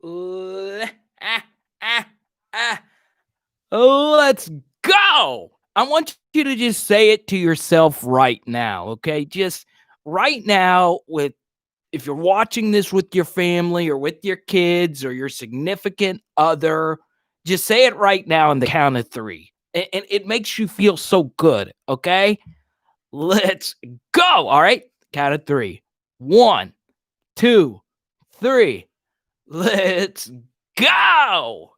Uh, ah, ah, ah. Let's go. I want you to just say it to yourself right now, okay? Just right now, with if you're watching this with your family or with your kids or your significant other, just say it right now in the count of three. And it makes you feel so good, okay? Let's go. All right. Count of three. One, two, three. Let's go.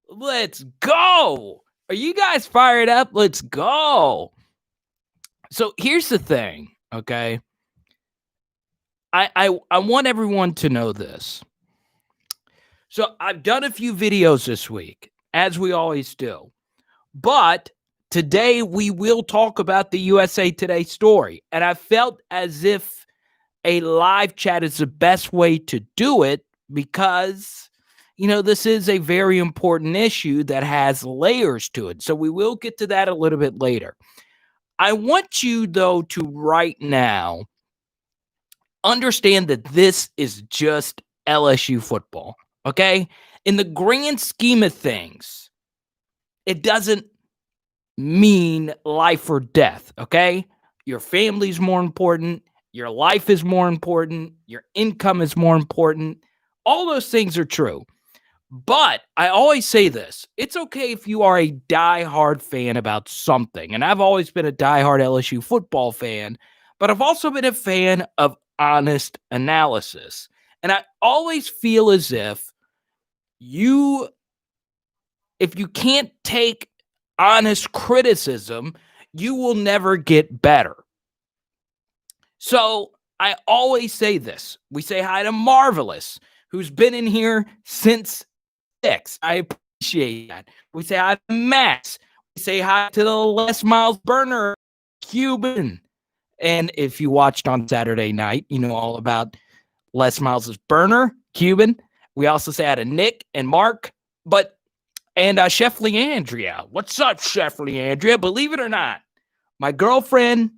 Let's go. Are you guys fired up? Let's go. So here's the thing, okay? I want everyone to know this. So I've done a few videos this week, as we always do. But today we will talk about the USA Today story. And I felt as if a live chat is the best way to do it because, this is a very important issue that has layers to it. So we will get to that a little bit later. I want you, though, to right now understand that this is just LSU football, okay? In the grand scheme of things, it doesn't mean life or death, okay? Your family's more important. Your life is more important. Your income is more important. All those things are true. But I always say this. It's okay if you are a diehard fan about something. And I've always been a diehard LSU football fan, but I've also been a fan of honest analysis. And I always feel as if you can't take honest criticism, you will never get better. So I always say this. We say hi to Marvelous, who's been in here since 6. I appreciate that. We say hi to Max. We say hi to the Les Miles burner, Cuban. And if you watched on Saturday night, you know all about Les Miles' burner, Cuban. We also say hi to Nick and Mark, and Chef Leandria. What's up, Chef Leandria? Believe it or not, my girlfriend,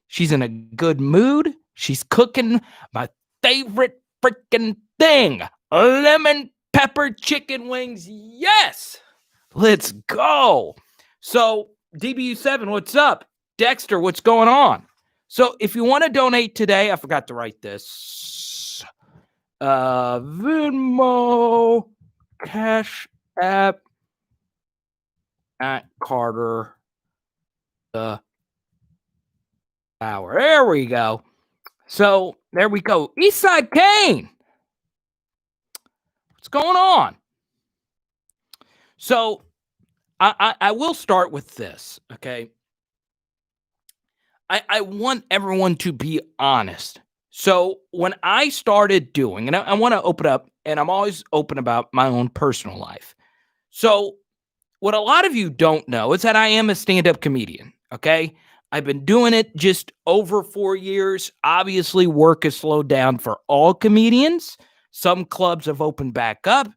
she's in a good mood. She's cooking my favorite freaking thing, lemon pepper chicken wings. Yes, let's go. So DBU7, what's up? Dexter, what's going on? So if you want to donate today, I forgot to write this. Venmo, Cash App, at Carter the Power. There we go. So there we go. Eastside Kane. What's going on? So I will start with this, okay? I want everyone to be honest. So when I started doing, and I want to open up, and I'm always open about my own personal life. So what a lot of you don't know is that I am a stand-up comedian, okay? I've been doing it just over 4 years. Obviously, work has slowed down for all comedians. Some clubs have opened back up,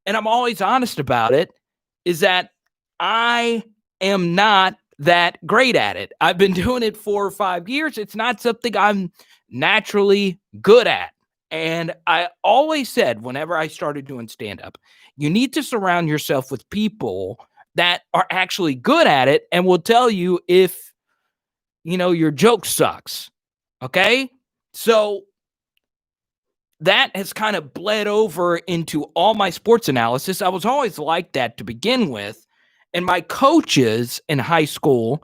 and I'm always honest about it, is that I am not that great at it. I've been doing it 4 or 5 years. It's not something I'm naturally good at. And I always said whenever I started doing stand-up, you need to surround yourself with people that are actually good at it and will tell you if, your joke sucks. Okay? So that has kind of bled over into all my sports analysis. I was always like that to begin with. And my coaches in high school,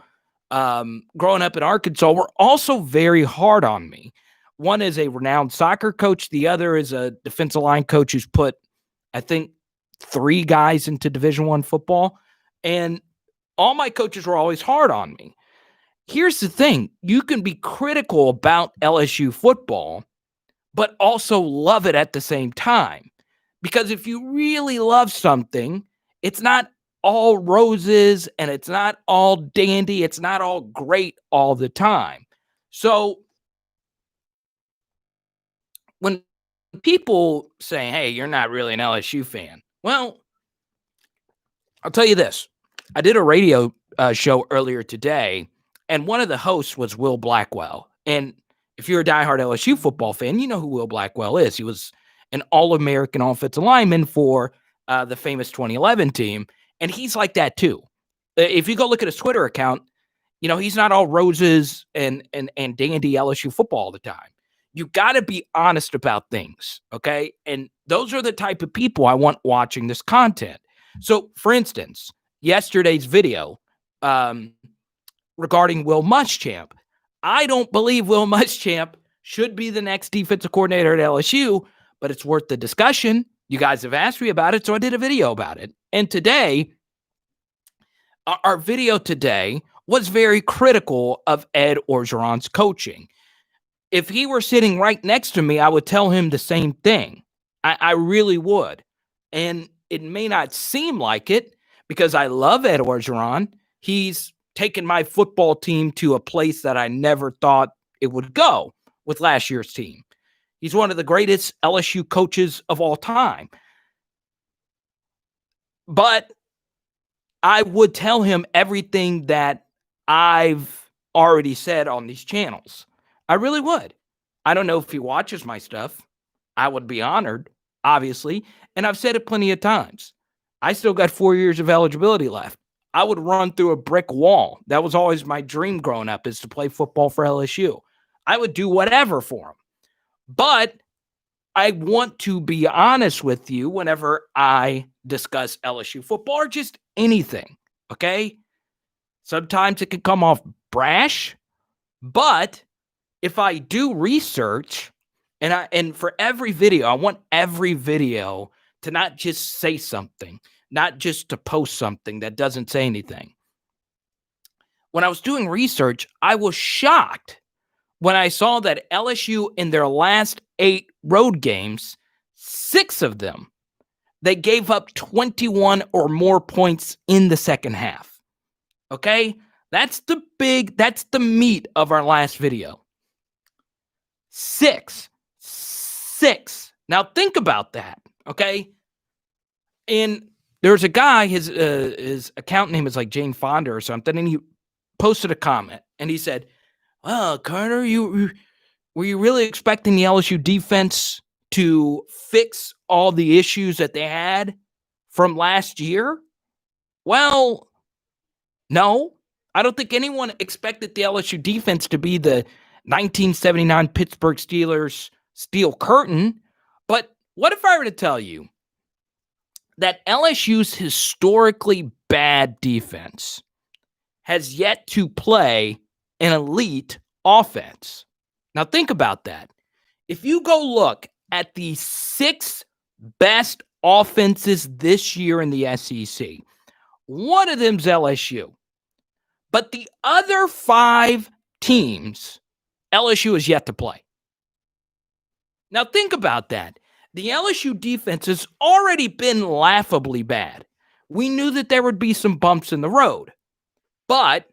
growing up in Arkansas, were also very hard on me. One is a renowned soccer coach. The other is a defensive line coach who's put, I think, 3 guys into Division I football. And all my coaches were always hard on me. Here's the thing. You can be critical about LSU football, but also love it at the same time. Because if you really love something, it's not all roses and it's not all dandy. It's not all great all the time. So when people say, hey, you're not really an LSU fan, well, I'll tell you this. I did a radio show earlier today, and one of the hosts was Will Blackwell. And if you're a diehard LSU football fan, you know who Will Blackwell is. He was an All-American offensive lineman for the famous 2011 team. And he's like that too. If you go look at his Twitter account, he's not all roses and dandy LSU football all the time. You got to be honest about things, okay? And those are the type of people I want watching this content. So, for instance, yesterday's video regarding Will Muschamp, I don't believe Will Muschamp should be the next defensive coordinator at LSU, but it's worth the discussion. You guys have asked me about it, so I did a video about it. And today, our video today was very critical of Ed Orgeron's coaching. If he were sitting right next to me, I would tell him the same thing. I really would. And it may not seem like it because I love Ed Orgeron. He's taken my football team to a place that I never thought it would go with last year's team. He's one of the greatest LSU coaches of all time. But I would tell him everything that I've already said on these channels. I really would. I don't know if he watches my stuff. I would be honored, obviously. And I've said it plenty of times. I still got 4 years of eligibility left. I would run through a brick wall. That was always my dream growing up, is to play football for LSU. I would do whatever for him. But I want to be honest with you whenever I discuss LSU football or just anything, okay? Sometimes it can come off brash, but if I do research, and for every video, I want every video to not just say something, not just to post something that doesn't say anything. When I was doing research, I was shocked when I saw that LSU in their last 8 road games, 6 of them, they gave up 21 or more points in the second half. Okay? That's the meat of our last video. 6. Now think about that, okay? And there's a guy, his account name is like Jane Fonda or something, and he posted a comment, and he said, "Well, Carter, were you really expecting the LSU defense to fix all the issues that they had from last year?" Well, no. I don't think anyone expected the LSU defense to be the 1979 Pittsburgh Steelers steel curtain. But what if I were to tell you that LSU's historically bad defense has yet to play an elite offense? Now think about that. If you go look at the 6 best offenses this year in the SEC, one of them's LSU. But the other 5 teams, LSU is yet to play. Now think about that. The LSU defense has already been laughably bad. We knew that there would be some bumps in the road. But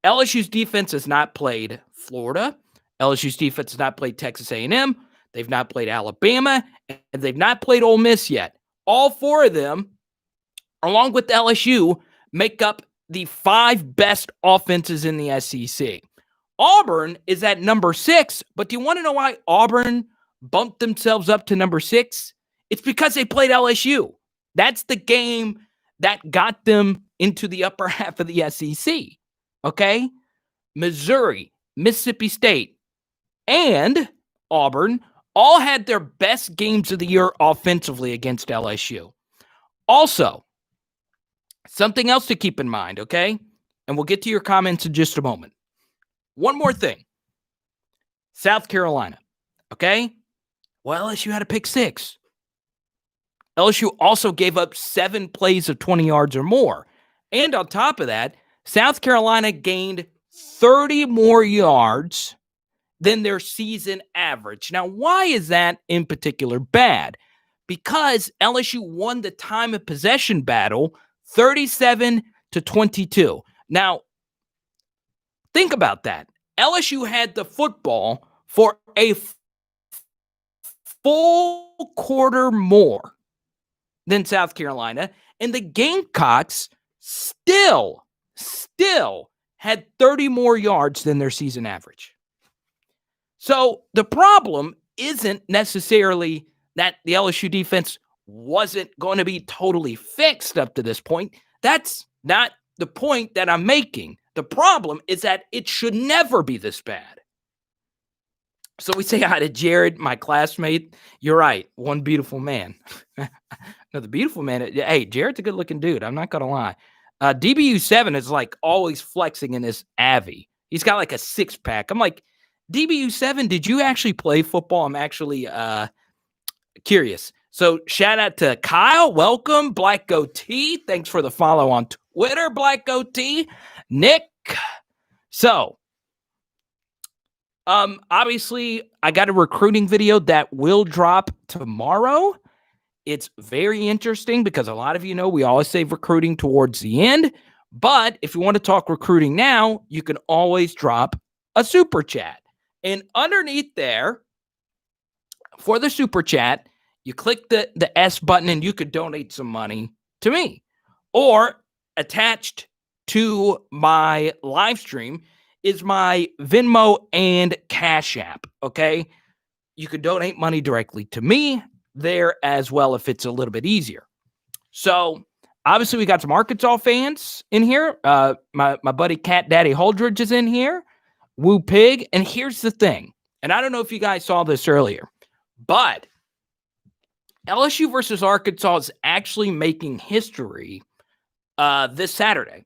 LSU's defense has not played Florida. LSU's defense has not played Texas A&M. They've not played Alabama. And they've not played Ole Miss yet. All 4 of them, along with LSU, make up the 5 best offenses in the SEC. Auburn is at number 6, but do you want to know why Auburn bumped themselves up to number 6? It's because they played LSU. That's the game that got them into the upper half of the SEC. Okay? Missouri, Mississippi State, and Auburn all had their best games of the year offensively against LSU. Also, something else to keep in mind, okay? And we'll get to your comments in just a moment. One more thing. South Carolina, okay? Well, LSU had a pick 6. LSU also gave up 7 plays of 20 yards or more. And on top of that, South Carolina gained 30 more yards than their season average. Now, why is that in particular bad? Because LSU won the time of possession battle 37-22. Now, think about that. LSU had the football for a full quarter more than South Carolina, and the Gamecocks still had 30 more yards than their season average. So the problem isn't necessarily that the LSU defense wasn't going to be totally fixed up to this point. That's not the point that I'm making. The problem is that it should never be this bad. So we say hi to Jared, my classmate. You're right. One beautiful man. No, the beautiful man. Hey, Jared's a good looking dude. I'm not going to lie. DBU7 is like always flexing in this Avi. He's got like a 6-pack. I'm like, DBU7, did you actually play football? I'm actually curious. So shout out to Kyle. Welcome. Black Goatee. Thanks for the follow on Twitter, Black Goatee. Nick. So, obviously, I got a recruiting video that will drop tomorrow. It's very interesting because a lot of you know we always save recruiting towards the end. But if you want to talk recruiting now, you can always drop a super chat. And underneath there, for the super chat, you click the S button and you could donate some money to me. Or attached to my live stream is my Venmo and Cash App, okay? You can donate money directly to me there as well if it's a little bit easier. So, obviously, we got some Arkansas fans in here. My buddy Cat Daddy Holdridge is in here. Woo Pig. And here's the thing. And I don't know if you guys saw this earlier, but LSU versus Arkansas is actually making history this Saturday.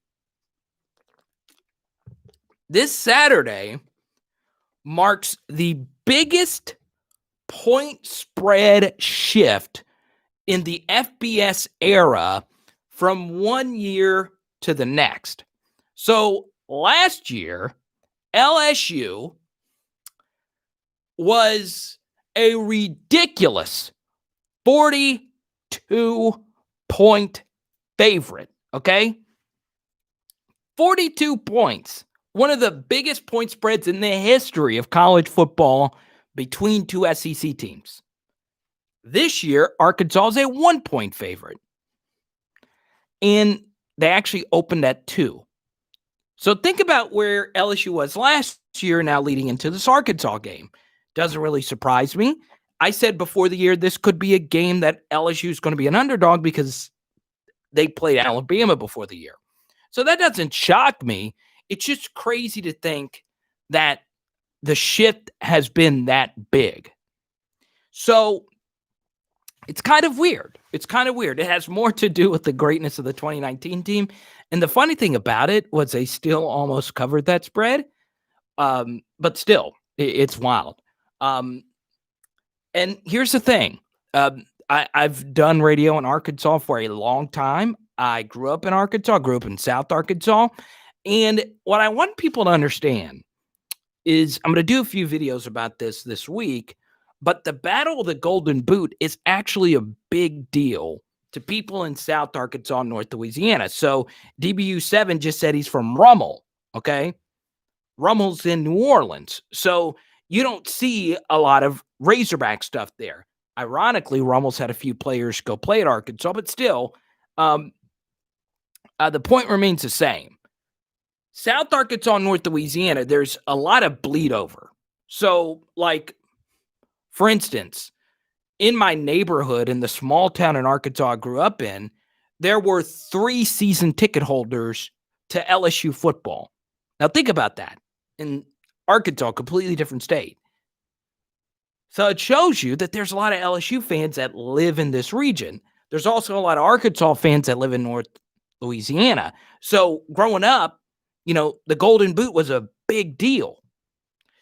This Saturday marks the biggest point spread shift in the FBS era from one year to the next. So last year, LSU was a ridiculous 42-point favorite, okay? 42 points. One of the biggest point spreads in the history of college football between two SEC teams. This year, Arkansas is a 1-point favorite. And they actually opened at 2. So think about where LSU was last year now leading into this Arkansas game. Doesn't really surprise me. I said before the year this could be a game that LSU is going to be an underdog because they played Alabama before the year. So that doesn't shock me. It's just crazy to think that the shift has been that big. So it's kind of weird. It has more to do with the greatness of the 2019 team. And the funny thing about it was they still almost covered that spread. But still, it's wild. And here's the thing. I've done radio in Arkansas for a long time. I grew up in Arkansas, grew up in South Arkansas. And what I want people to understand is I'm going to do a few videos about this week, but the Battle of the Golden Boot is actually a big deal to people in South Arkansas, North Louisiana. So DBU7 just said he's from Rummel, okay? Rummel's in New Orleans. So you don't see a lot of Razorback stuff there. Ironically, Rummel's had a few players go play at Arkansas, but still, the point remains the same. South Arkansas, North Louisiana, there's a lot of bleed over. So, like, for instance, in my neighborhood, in the small town in Arkansas I grew up in, there were 3 season ticket holders to LSU football. Now, think about that. In Arkansas, completely different state. So it shows you that there's a lot of LSU fans that live in this region. There's also a lot of Arkansas fans that live in North Louisiana. So growing up, you know, the Golden Boot was a big deal.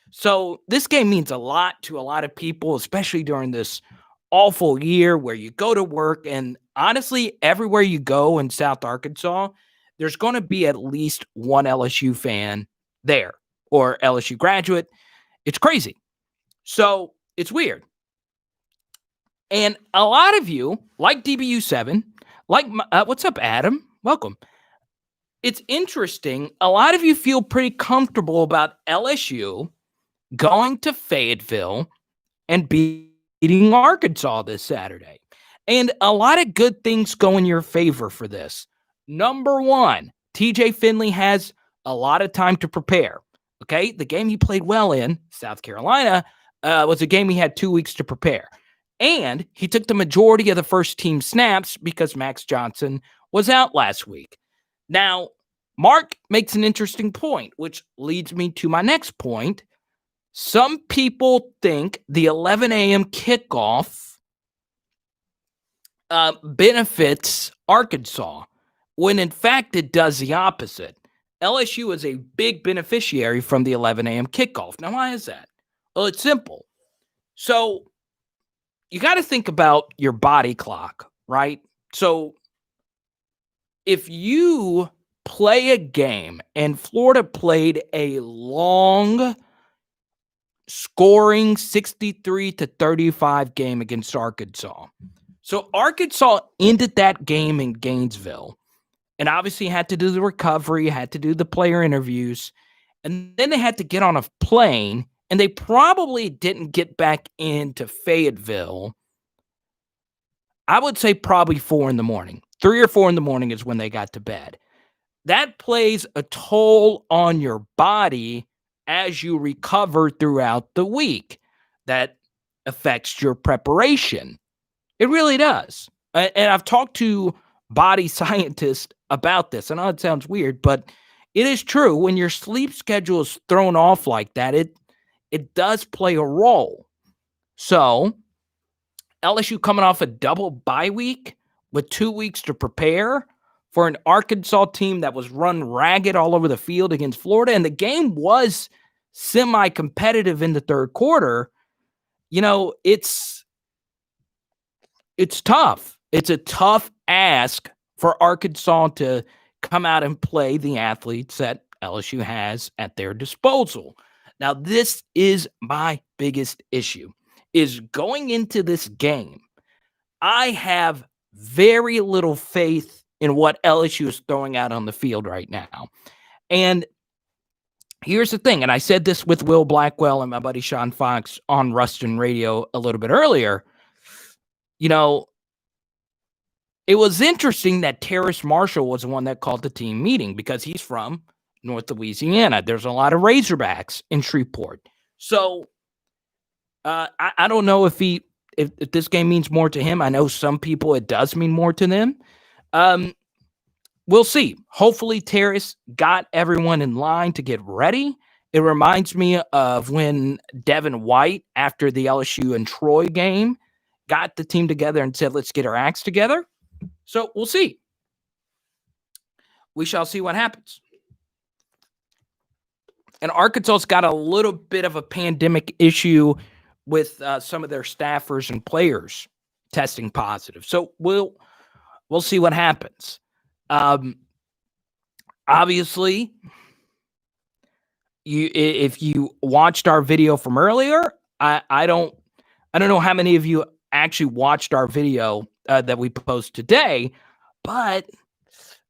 So this game means a lot to a lot of people, especially during this awful year where you go to work. And honestly, everywhere you go in South Arkansas, there's going to be at least one LSU fan there or LSU graduate. It's crazy. So it's weird. And a lot of you, like DBU7, like, what's up, Adam? Welcome. It's interesting. A lot of you feel pretty comfortable about LSU going to Fayetteville and beating Arkansas this Saturday. And a lot of good things go in your favor for this. Number one, TJ Finley has a lot of time to prepare. Okay, the game he played well in, South Carolina, was a game he had 2 weeks to prepare. And he took the majority of the first team snaps because Max Johnson was out last week. Now, Mark makes an interesting point, which leads me to my next point. Some people think the 11 a.m. kickoff benefits Arkansas, when in fact it does the opposite. LSU is a big beneficiary from the 11 a.m. kickoff. Now, why is that? Well, it's simple. So you got to think about your body clock, right? So if you play a game, and Florida played a long scoring 63-35 game against Arkansas. So Arkansas ended that game in Gainesville and obviously had to do the recovery, had to do the player interviews, and then they had to get on a plane, and they probably didn't get back into Fayetteville. I would say probably 4 in the morning. 3 or 4 in the morning is when they got to bed. That plays a toll on your body as you recover throughout the week. That affects your preparation. It really does. And I've talked to body scientists about this. I know it sounds weird, but it is true. When your sleep schedule is thrown off like that, it does play a role. So LSU coming off a double bye week with 2 weeks to prepare for an Arkansas team that was run ragged all over the field against Florida. And the game was semi-competitive in the third quarter. You know, it's tough. It's a tough ask for Arkansas to come out and play the athletes that LSU has at their disposal. Now, this is my biggest issue, is going into this game, I have very little faith in what LSU is throwing out on the field right now. And here's the thing, and I said this with Will Blackwell and my buddy Sean Fox on Ruston Radio a little bit earlier. You know, it was interesting that Terrace Marshall was the one that called the team meeting because he's from North Louisiana. There's a lot of Razorbacks in Shreveport. So I don't know if this game means more to him. I know some people it does mean more to them. We'll see. Hopefully Terrace got everyone in line to get ready. It reminds me of when Devin White, after the LSU and Troy game, got the team together and said, let's get our acts together. So we'll see. We shall see what happens. And Arkansas's got a little bit of a pandemic issue with some of their staffers and players testing positive. So we'll see what happens. Obviously, if you watched our video from earlier, I don't know how many of you actually watched our video that we posted today, but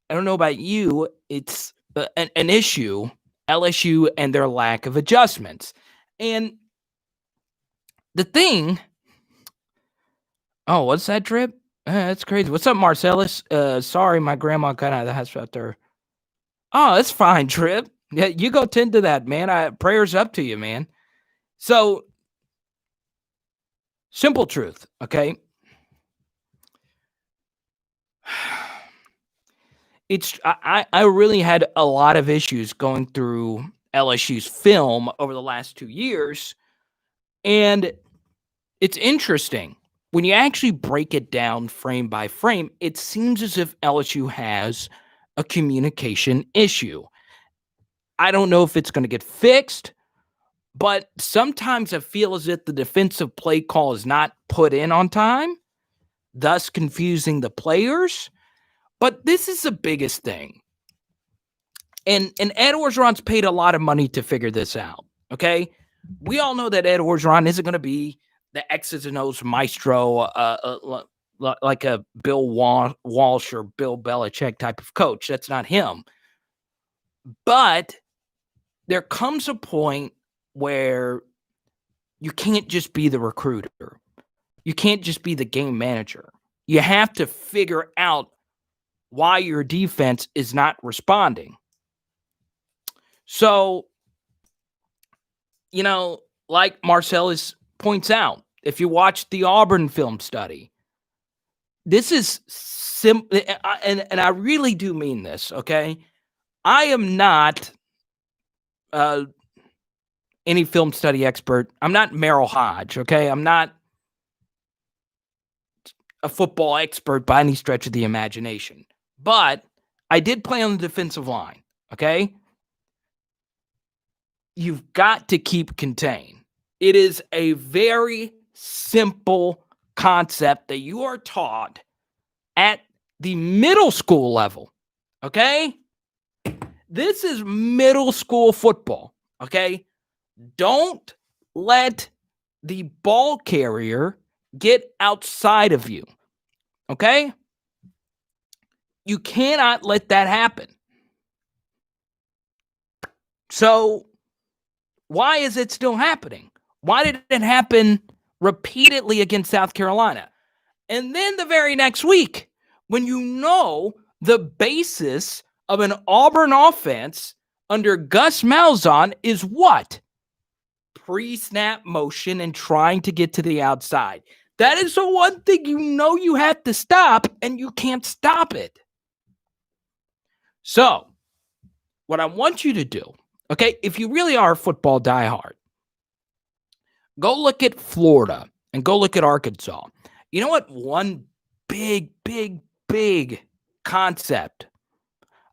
I don't know about you. It's an issue, LSU and their lack of adjustments. And the thing, oh, what's that, Drip? That's crazy. What's up, Marcellus? Sorry, my grandma got out of the house out there. Oh, it's fine, Trip. Yeah, you go tend to that, man. Prayers up to you, man. So, simple truth, okay? I really had a lot of issues going through LSU's film over the last 2 years, and it's interesting. When you actually break it down frame by frame, it seems as if LSU has a communication issue. I don't know if it's going to get fixed, but sometimes I feel as if the defensive play call is not put in on time, thus confusing the players. But this is the biggest thing. And Ed Orgeron's paid a lot of money to figure this out, okay? We all know that Ed Orgeron isn't going to be the X's and O's maestro, like a Bill Walsh or Bill Belichick type of coach. That's not him. But there comes a point where you can't just be the recruiter. You can't just be the game manager. You have to figure out why your defense is not responding. So, like Marcellus points out, if you watch the Auburn film study, this is simple. And I really do mean this, okay? I am not any film study expert. I'm not Merrill Hodge, okay? I'm not a football expert by any stretch of the imagination. But I did play on the defensive line, okay? You've got to keep contained. It is a very simple concept that you are taught at the middle school level, okay? This is middle school football, okay? Don't let the ball carrier get outside of you, okay? You cannot let that happen. So why is it still happening? Why did it happen repeatedly against South Carolina? And then the very next week, when you know the basis of an Auburn offense under Gus Malzahn is what? Pre-snap motion and trying to get to the outside. That is the one thing you know you have to stop, and you can't stop it. So, what I want you to do, okay, if you really are a football diehard, go look at Florida and go look at Arkansas. You know what? One big concept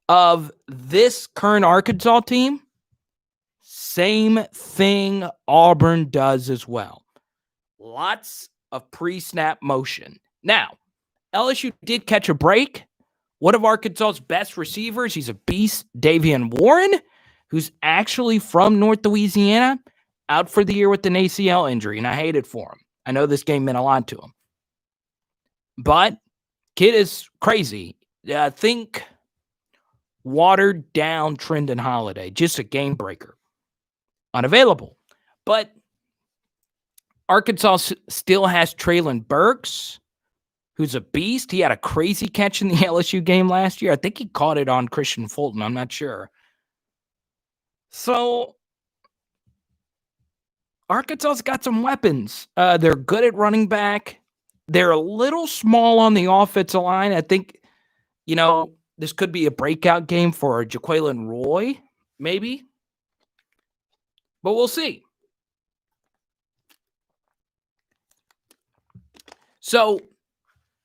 of this current Arkansas team, same thing Auburn does as well. Lots of pre-snap motion. Now, LSU did catch a break. One of Arkansas's best receivers, he's a beast, Davian Warren, who's actually from North Louisiana, out for the year with an ACL injury, and I hate it for him. I know this game meant a lot to him. But kid is crazy. Think watered down Trendon Holiday, just a game breaker. Unavailable. But Arkansas still has Traylon Burks, who's a beast. He had a crazy catch in the LSU game last year. I think he caught it on Christian Fulton. I'm not sure. So Arkansas's got some weapons. They're good at running back. They're a little small on the offensive line. I think, this could be a breakout game for Jaquelin Roy, maybe. But we'll see. So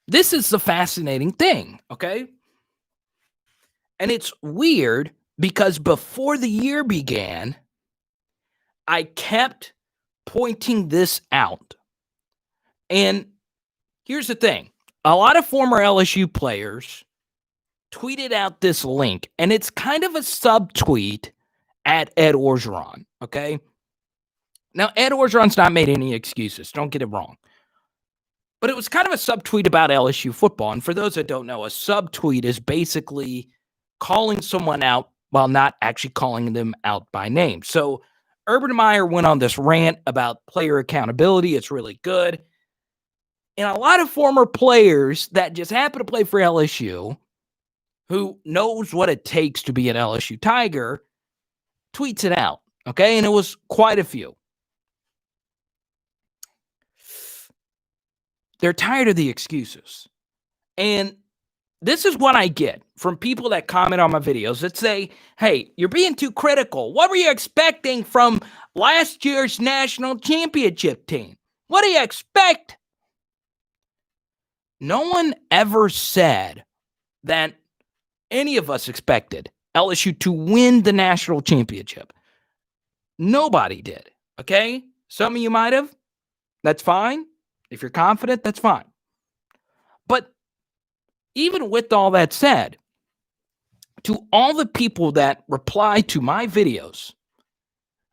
this is the fascinating thing, okay? And it's weird because before the year began, I kept pointing this out. And here's the thing. A lot of former LSU players tweeted out this link, and it's kind of a subtweet at Ed Orgeron, okay? Now, Ed Orgeron's not made any excuses. Don't get it wrong. But it was kind of a subtweet about LSU football. And for those that don't know, a subtweet is basically calling someone out while not actually calling them out by name. So Urban Meyer went on this rant about player accountability. It's really good. And a lot of former players that just happen to play for LSU, who knows what it takes to be an LSU Tiger, tweets it out, okay? And it was quite a few. They're tired of the excuses. And this is what I get from people that comment on my videos that say, hey, you're being too critical. What were you expecting from last year's national championship team? What do you expect? No one ever said that any of us expected LSU to win the national championship. Nobody did, okay? Some of you might have. That's fine. If you're confident, that's fine. But even with all that said, to all the people that reply to my videos,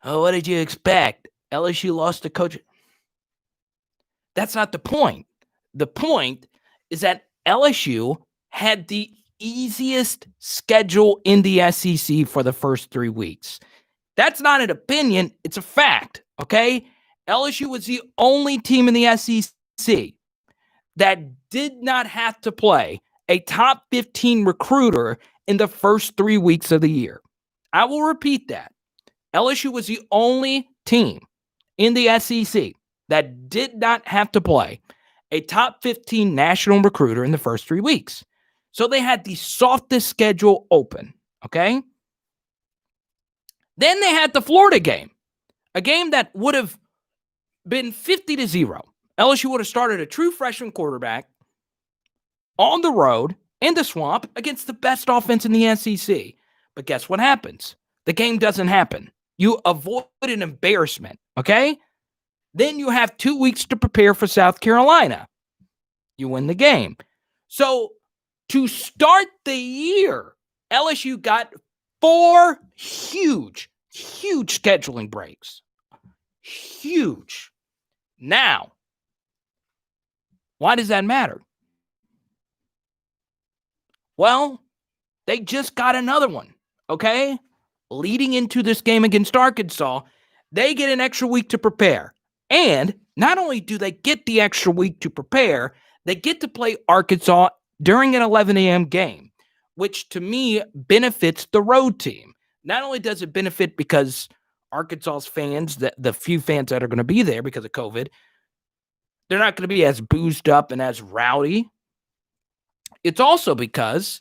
oh, what did you expect? LSU lost the coach. That's not the point. The point is that LSU had the easiest schedule in the SEC for the first 3 weeks. That's not an opinion. It's a fact, okay? LSU was the only team in the SEC that did not have to play a top 15 recruiter in the first 3 weeks of the year. I will repeat that. LSU was the only team in the SEC that did not have to play a top 15 national recruiter in the first 3 weeks. So they had the softest schedule open, okay? Then they had the Florida game, a game that would have been 50-0. LSU would have started a true freshman quarterback on the road in the swamp against the best offense in the SEC. But guess what happens? The game doesn't happen. You avoid an embarrassment, okay? Then you have 2 weeks to prepare for South Carolina. You win the game. So to start the year, LSU got 4 huge scheduling breaks. Huge. Now, why does that matter? Well, they just got another one, okay? Leading into this game against Arkansas, they get an extra week to prepare. And not only do they get the extra week to prepare, they get to play Arkansas during an 11 a.m. game, which to me benefits the road team. Not only does it benefit because Arkansas's fans, the few fans that are going to be there because of COVID, they're not going to be as boozed up and as rowdy. It's also because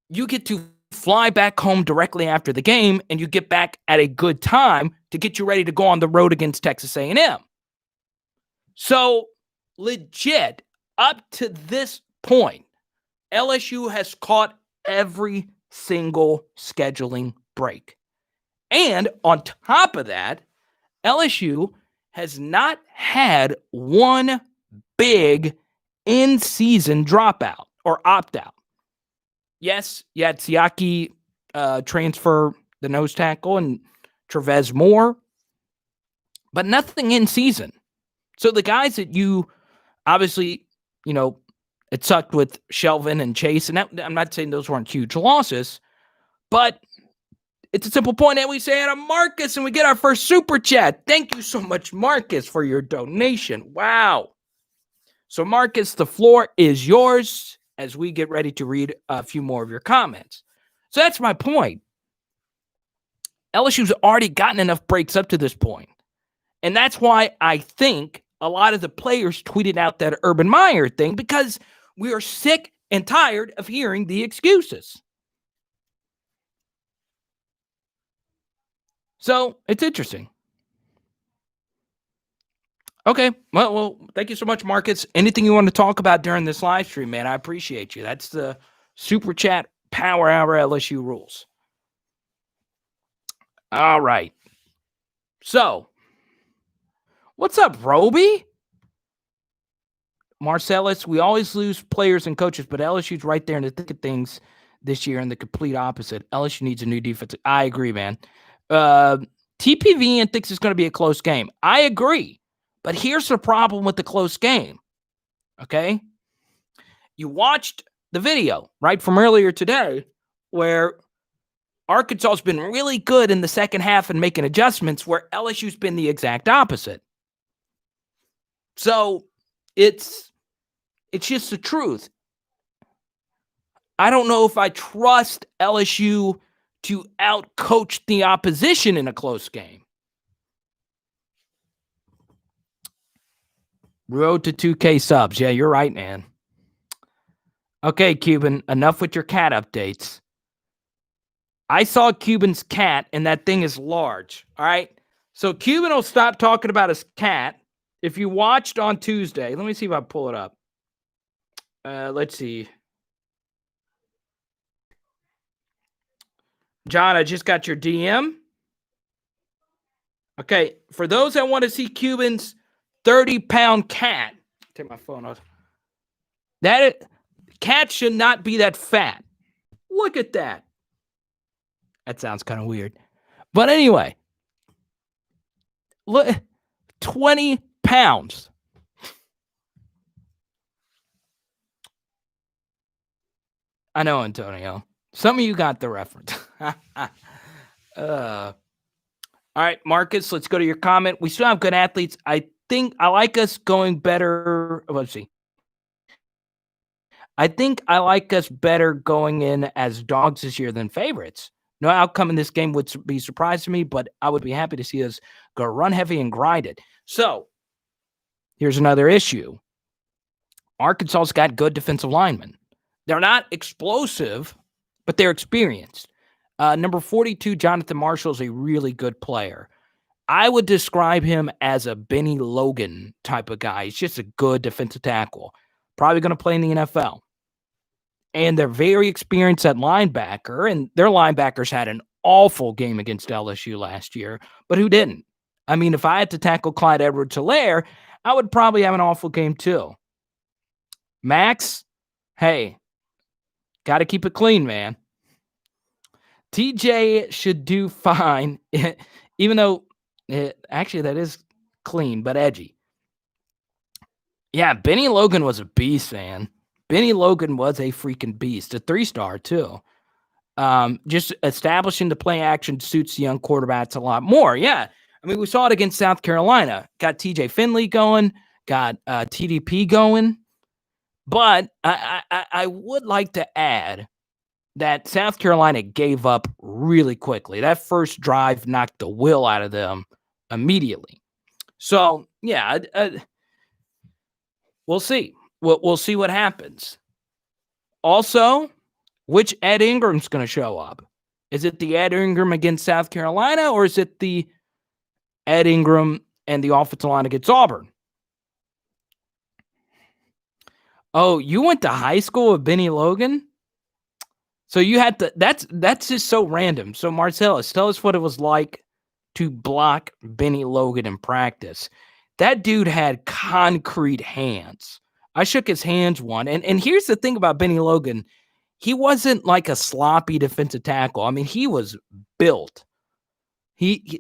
you get to fly back home directly after the game and you get back at a good time to get you ready to go on the road against Texas A&M. So, legit, up to this point, LSU has caught every single scheduling break. And on top of that, LSU has not had one big in-season dropout or opt-out. Yes, you had Siaki transfer the nose tackle and Trevez Moore, but nothing in season. So the guys that you obviously, it sucked with Shelvin and Chase, and I'm not saying those weren't huge losses, but it's a simple point that we say out of Marcus, and we get our first super chat. Thank you so much, Marcus, for your donation. Wow. So, Marcus, the floor is yours as we get ready to read a few more of your comments. So that's my point. LSU's already gotten enough breaks up to this point. And that's why I think a lot of the players tweeted out that Urban Meyer thing, because we are sick and tired of hearing the excuses. So it's interesting. Okay. Well, thank you so much, Marcus. Anything you want to talk about during this live stream, man, I appreciate you. That's the Super Chat Power Hour LSU rules. All right. So, what's up, Roby? Marcellus, we always lose players and coaches, but LSU's right there in the thick of things this year and the complete opposite. LSU needs a new defense. I agree, man. TPV and thinks it's going to be a close game. I agree. But here's the problem with the close game, okay? You watched the video, right, from earlier today where Arkansas has been really good in the second half and making adjustments where LSU's been the exact opposite. So it's just the truth. I don't know if I trust LSU to outcoach the opposition in a close game. Road to 2K subs. Yeah, you're right, man. Okay, Cuban, enough with your cat updates. I saw Cuban's cat, and that thing is large. All right? So Cuban will stop talking about his cat. If you watched on Tuesday, let me see if I pull it up. Let's see. John, I just got your DM. Okay, for those that want to see Cuban's 30-pound cat. Take my phone off. Cat should not be that fat. Look at that. That sounds kind of weird. But anyway, look, 20 pounds. I know, Antonio. Some of you got the reference. All right, Marcus, let's go to your comment. We still have good athletes. I think I like us going better. Let's see. I think I like us better going in as dogs this year than favorites. No outcome in this game would be surprising to me, but I would be happy to see us go run heavy and grind it. So Here's another issue. Arkansas's got good defensive linemen. They're not explosive, but they're experienced. Number 42, Jonathan Marshall, is a really good player. I would describe him as a Benny Logan type of guy. He's just a good defensive tackle. Probably going to play in the NFL. And they're very experienced at linebacker, and their linebackers had an awful game against LSU last year, but who didn't? I mean, if I had to tackle Clyde Edwards-Helaire, I would probably have an awful game too. Max, hey, got to keep it clean, man. TJ should do fine, even though actually that is clean, but edgy. Yeah, Benny Logan was a beast, man. Benny Logan was a freaking beast, a 3-star too. Just establishing the play action suits the young quarterbacks a lot more. Yeah, I mean, we saw it against South Carolina. Got TJ Finley going, got TDP going. But I would like to add that South Carolina gave up really quickly. That first drive knocked the will out of them immediately. So, yeah, we'll see. We'll see what happens. Also, which Ed Ingram's going to show up? Is it the Ed Ingram against South Carolina, or is it the Ed Ingram and the offensive line against Auburn? Oh, you went to high school with Benny Logan? So you had to, that's just so random. So Marcellus, tell us what it was like to block Benny Logan in practice. That dude had concrete hands. I shook his hands one. And here's the thing about Benny Logan. He wasn't like a sloppy defensive tackle. I mean, he was built.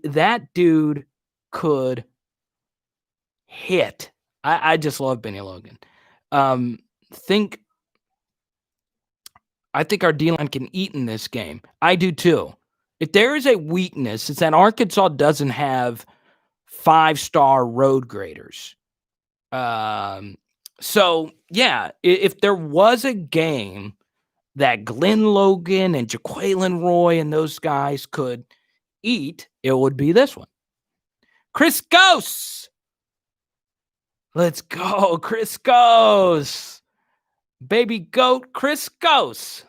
That dude could hit. I just love Benny Logan. I think our D-line can eat in this game. I do too. If there is a weakness, it's that Arkansas doesn't have 5-star road graders. So, yeah, if there was a game that Glenn Logan and Jaquelin Roy and those guys could eat, it would be this one. Chris Ghosts. Let's go, Chris Ghosts. Baby goat, Chris Ghosts.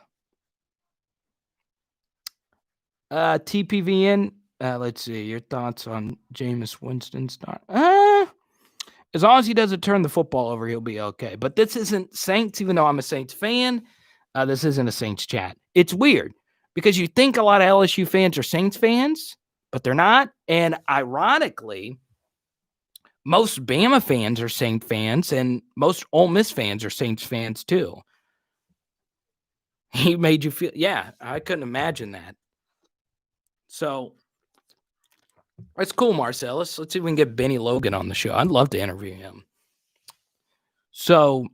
TPVN. Let's see your thoughts on Jameis Winston's start. As long as he doesn't turn the football over, he'll be okay. But this isn't Saints, even though I'm a Saints fan. This isn't a Saints chat. It's weird because you think a lot of LSU fans are Saints fans, but they're not. And ironically, most Bama fans are Saints fans, and most Ole Miss fans are Saints fans too. He made you feel, yeah, I couldn't imagine that. So that's cool, Marcellus. Let's see if we can get Benny Logan on the show. I'd love to interview him. So,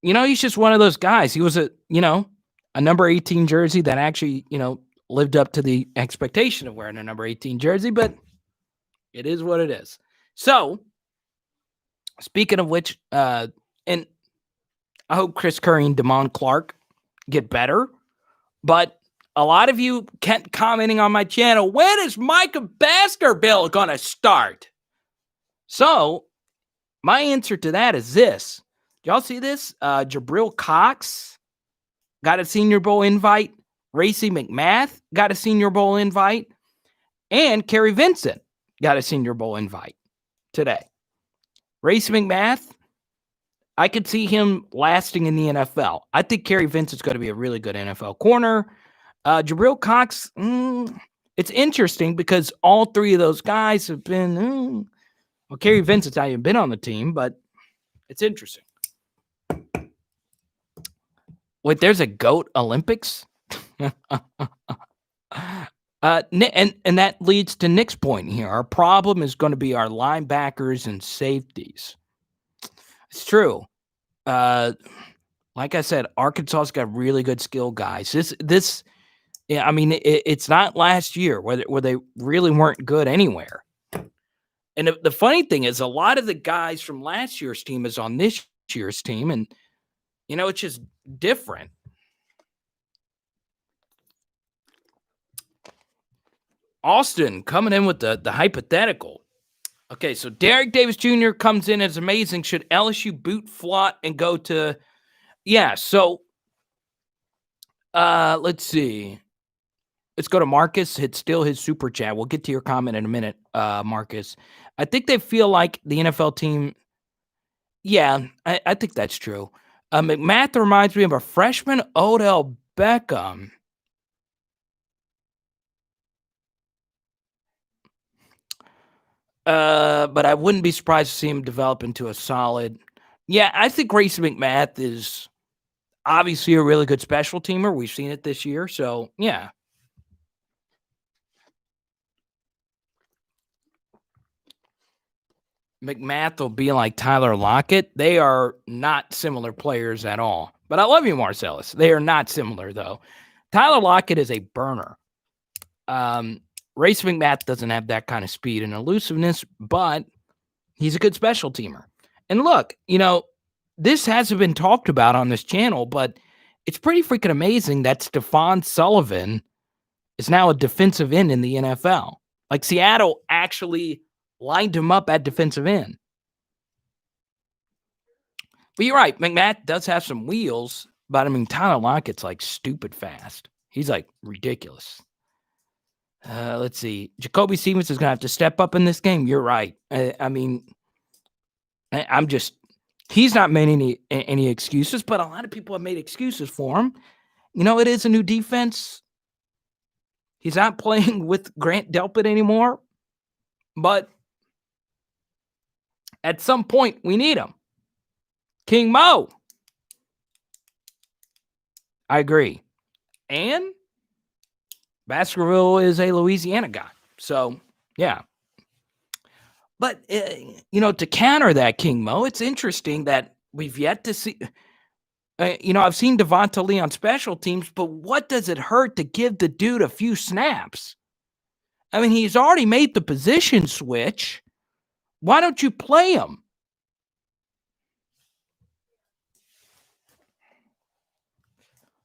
he's just one of those guys. He was a number 18 jersey that actually, lived up to the expectation of wearing a number 18 jersey, but it is what it is. So, speaking of which, and I hope Chris Curry and Damon Clark get better, but a lot of you kept commenting on my channel, when is Micah Baskerville going to start? So, my answer to that is this. Y'all see this? Jabril Cox got a Senior Bowl invite. Racy McMath got a Senior Bowl invite. And Kerry Vincent got a Senior Bowl invite today. Racy McMath, I could see him lasting in the NFL. I think Kerry Vincent's going to be a really good NFL corner. Jabril Cox, it's interesting because all three of those guys have been, well, Kerry Vincent's not even been on the team, but it's interesting. Wait, there's a GOAT Olympics? And that leads to Nick's point here. Our problem is going to be our linebackers and safeties. It's true. Like I said, Arkansas's got really good skill guys. This, yeah, I mean, it's not last year where they really weren't good anywhere. And the funny thing is, a lot of the guys from last year's team is on this year's team, and it's just different. Austin coming in with the hypothetical. Okay, so Derek Davis Jr. comes in as amazing. Should LSU boot Flott and go to yeah, so let's see. Let's go to Marcus. It's still his super chat. We'll get to your comment in a minute, Marcus. I think they feel like the NFL team. Yeah, I think that's true. McMath reminds me of a freshman Odell Beckham. But I wouldn't be surprised to see him develop into a solid. Yeah, I think Grayson McMath is obviously a really good special teamer. We've seen it this year. So, yeah. McMath will be like Tyler Lockett. They are not similar players at all. But I love you, Marcellus. They are not similar, though. Tyler Lockett is a burner. Race McMath doesn't have that kind of speed and elusiveness, but he's a good special teamer. And look, this hasn't been talked about on this channel, but it's pretty freaking amazing that Stephon Sullivan is now a defensive end in the NFL. Like Seattle actually lined him up at defensive end. But you're right. McMath does have some wheels, but I mean, Tyler Lockett's like stupid fast. He's like ridiculous. Let's see. Jacoby Stevens is going to have to step up in this game. You're right. I mean, he's not made any excuses, but a lot of people have made excuses for him. It is a new defense. He's not playing with Grant Delpit anymore, but at some point we need him. King Mo. I agree. And Baskerville is a Louisiana guy. So, yeah. But, to counter that, King Mo, it's interesting that we've yet to see. I've seen Devonta Lee on special teams, but what does it hurt to give the dude a few snaps? I mean, he's already made the position switch. Why don't you play him?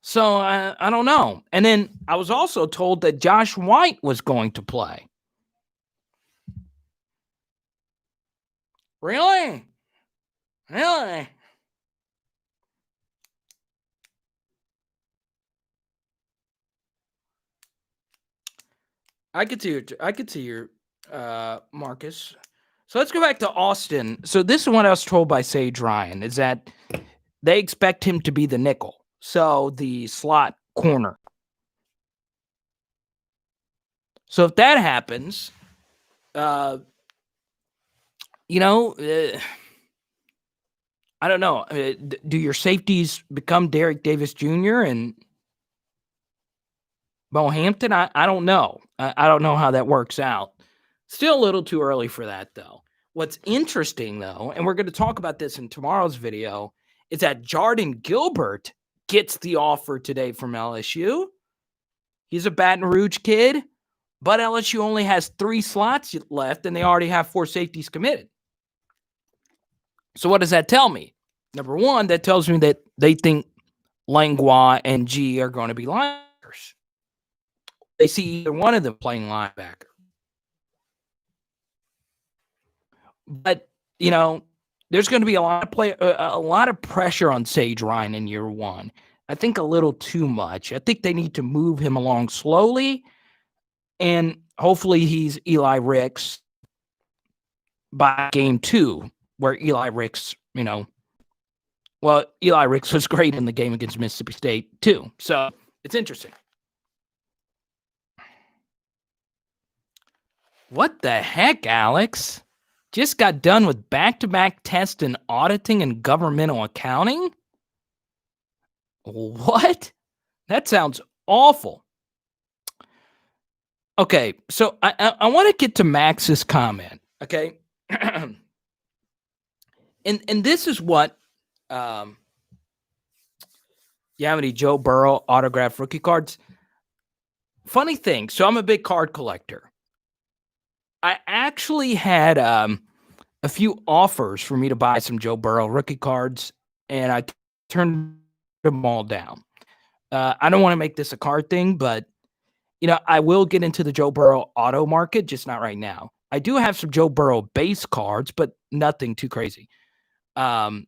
So, I don't know. And then I was also told that Josh White was going to play. Really? Really? I could see your Marcus. So let's go back to Austin. So this is what I was told by Sage Ryan is that they expect him to be the nickel. So the slot corner. So if that happens, I don't know. Do your safeties become Derek Davis Jr. and Bo Hampton? I don't know. I don't know how that works out. Still a little too early for that, though. What's interesting, though, and we're going to talk about this in tomorrow's video, is that Jordan Gilbert gets the offer today from LSU. He's a Baton Rouge kid, but LSU only has 3 slots left, and they already have 4 safeties committed. So what does that tell me? Number one, that tells me that they think Langlois and G are going to be linebackers. They see either one of them playing linebacker. But, there's going to be a lot of pressure on Sage Ryan in year one. I think a little too much. I think they need to move him along slowly, and hopefully he's Eli Ricks by game 2, where Eli Ricks, Eli Ricks was great in the game against Mississippi State too. So it's interesting. What the heck, Alex? Just got done with back-to-back tests in auditing and governmental accounting? What? That sounds awful. Okay, so I want to get to Max's comment, okay? and this is what you have any Joe Burrow autographed rookie cards? Funny thing, so I'm a big card collector. I actually had a few offers for me to buy some Joe Burrow rookie cards, and I turned them all down. I don't want to make this a card thing, but I will get into the Joe Burrow auto market, just not right now. I do have some Joe Burrow base cards, but nothing too crazy. Dang,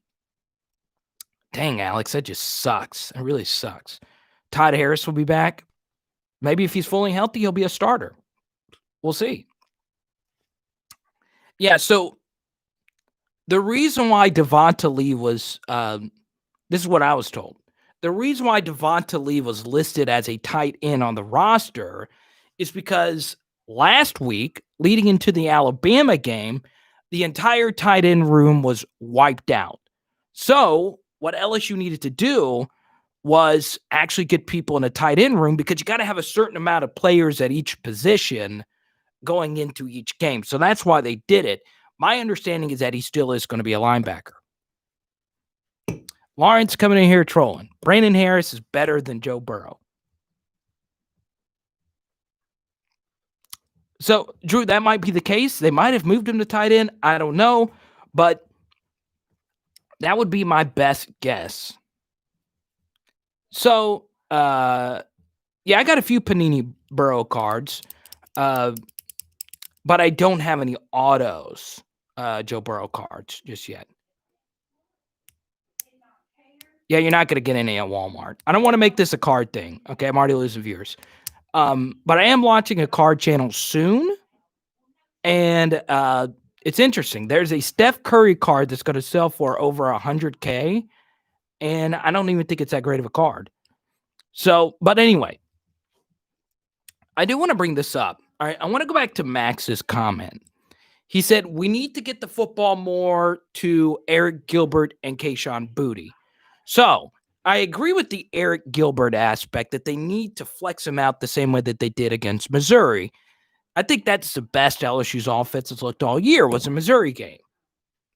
Alex, that just sucks. It really sucks. Todd Harris will be back. Maybe if he's fully healthy, he'll be a starter. We'll see. Yeah, so the reason why Devonta Lee was this is what I was told. The reason why Devonta Lee was listed as a tight end on the roster is because last week, leading into the Alabama game, the entire tight end room was wiped out. So what LSU needed to do was actually get people in a tight end room because you got to have a certain amount of players at each position going into each game. So that's why they did it. My understanding is that he still is going to be a linebacker. Lawrence coming in here trolling. Brandon Harris is better than Joe Burrow. So, Drew, that might be the case. They might have moved him to tight end. I don't know. But that would be my best guess. So, yeah, I got a few Panini Burrow cards. But I don't have any autos, Joe Burrow cards just yet. Yeah, you're not going to get any at Walmart. I don't want to make this a card thing. Okay, I'm already losing viewers. But I am launching a card channel soon. And it's interesting. There's a Steph Curry card that's going to sell for over $100K. And I don't even think it's that great of a card. So, but anyway, I do want to bring this up. All right, I want to go back to Max's comment. He said, we need to get the football more to Eric Gilbert and Kayshon Boutte. So I agree with the Eric Gilbert aspect that they need to flex him out the same way that they did against Missouri. I think that's the best LSU's offense has looked all year was a Missouri game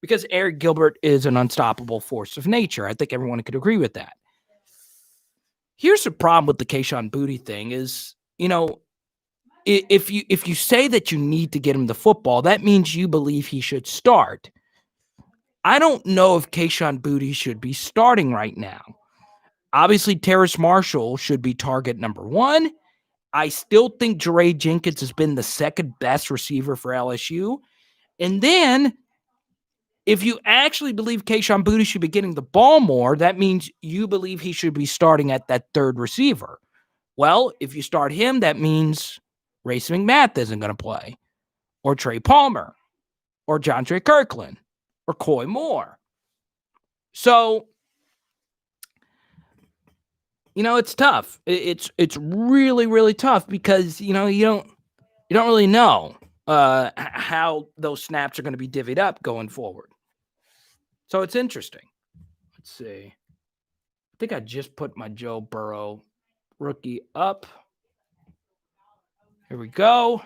because Eric Gilbert is an unstoppable force of nature. I think everyone could agree with that. Here's the problem with the Kayshon Boutte thing is, you know, if you say that you need to get him the football, that means you believe he should start. I don't know if Kayshon Boutte should be starting right now. Obviously, Terrace Marshall should be target number one. I still think Jeray Jenkins has been the second best receiver for LSU. And then, if you actually believe Kayshon Boutte should be getting the ball more, that means you believe he should be starting at that third receiver. Well, if you start him, that means Racey McMath isn't going to play, or Trey Palmer, or John Trey Kirkland, or Coy Moore. So, you know, it's tough. It's really, really tough because, you know, you don't really know how those snaps are going to be divvied up going forward. So it's interesting. Let's see. I think I just put my Joe Burrow rookie up. Here we go.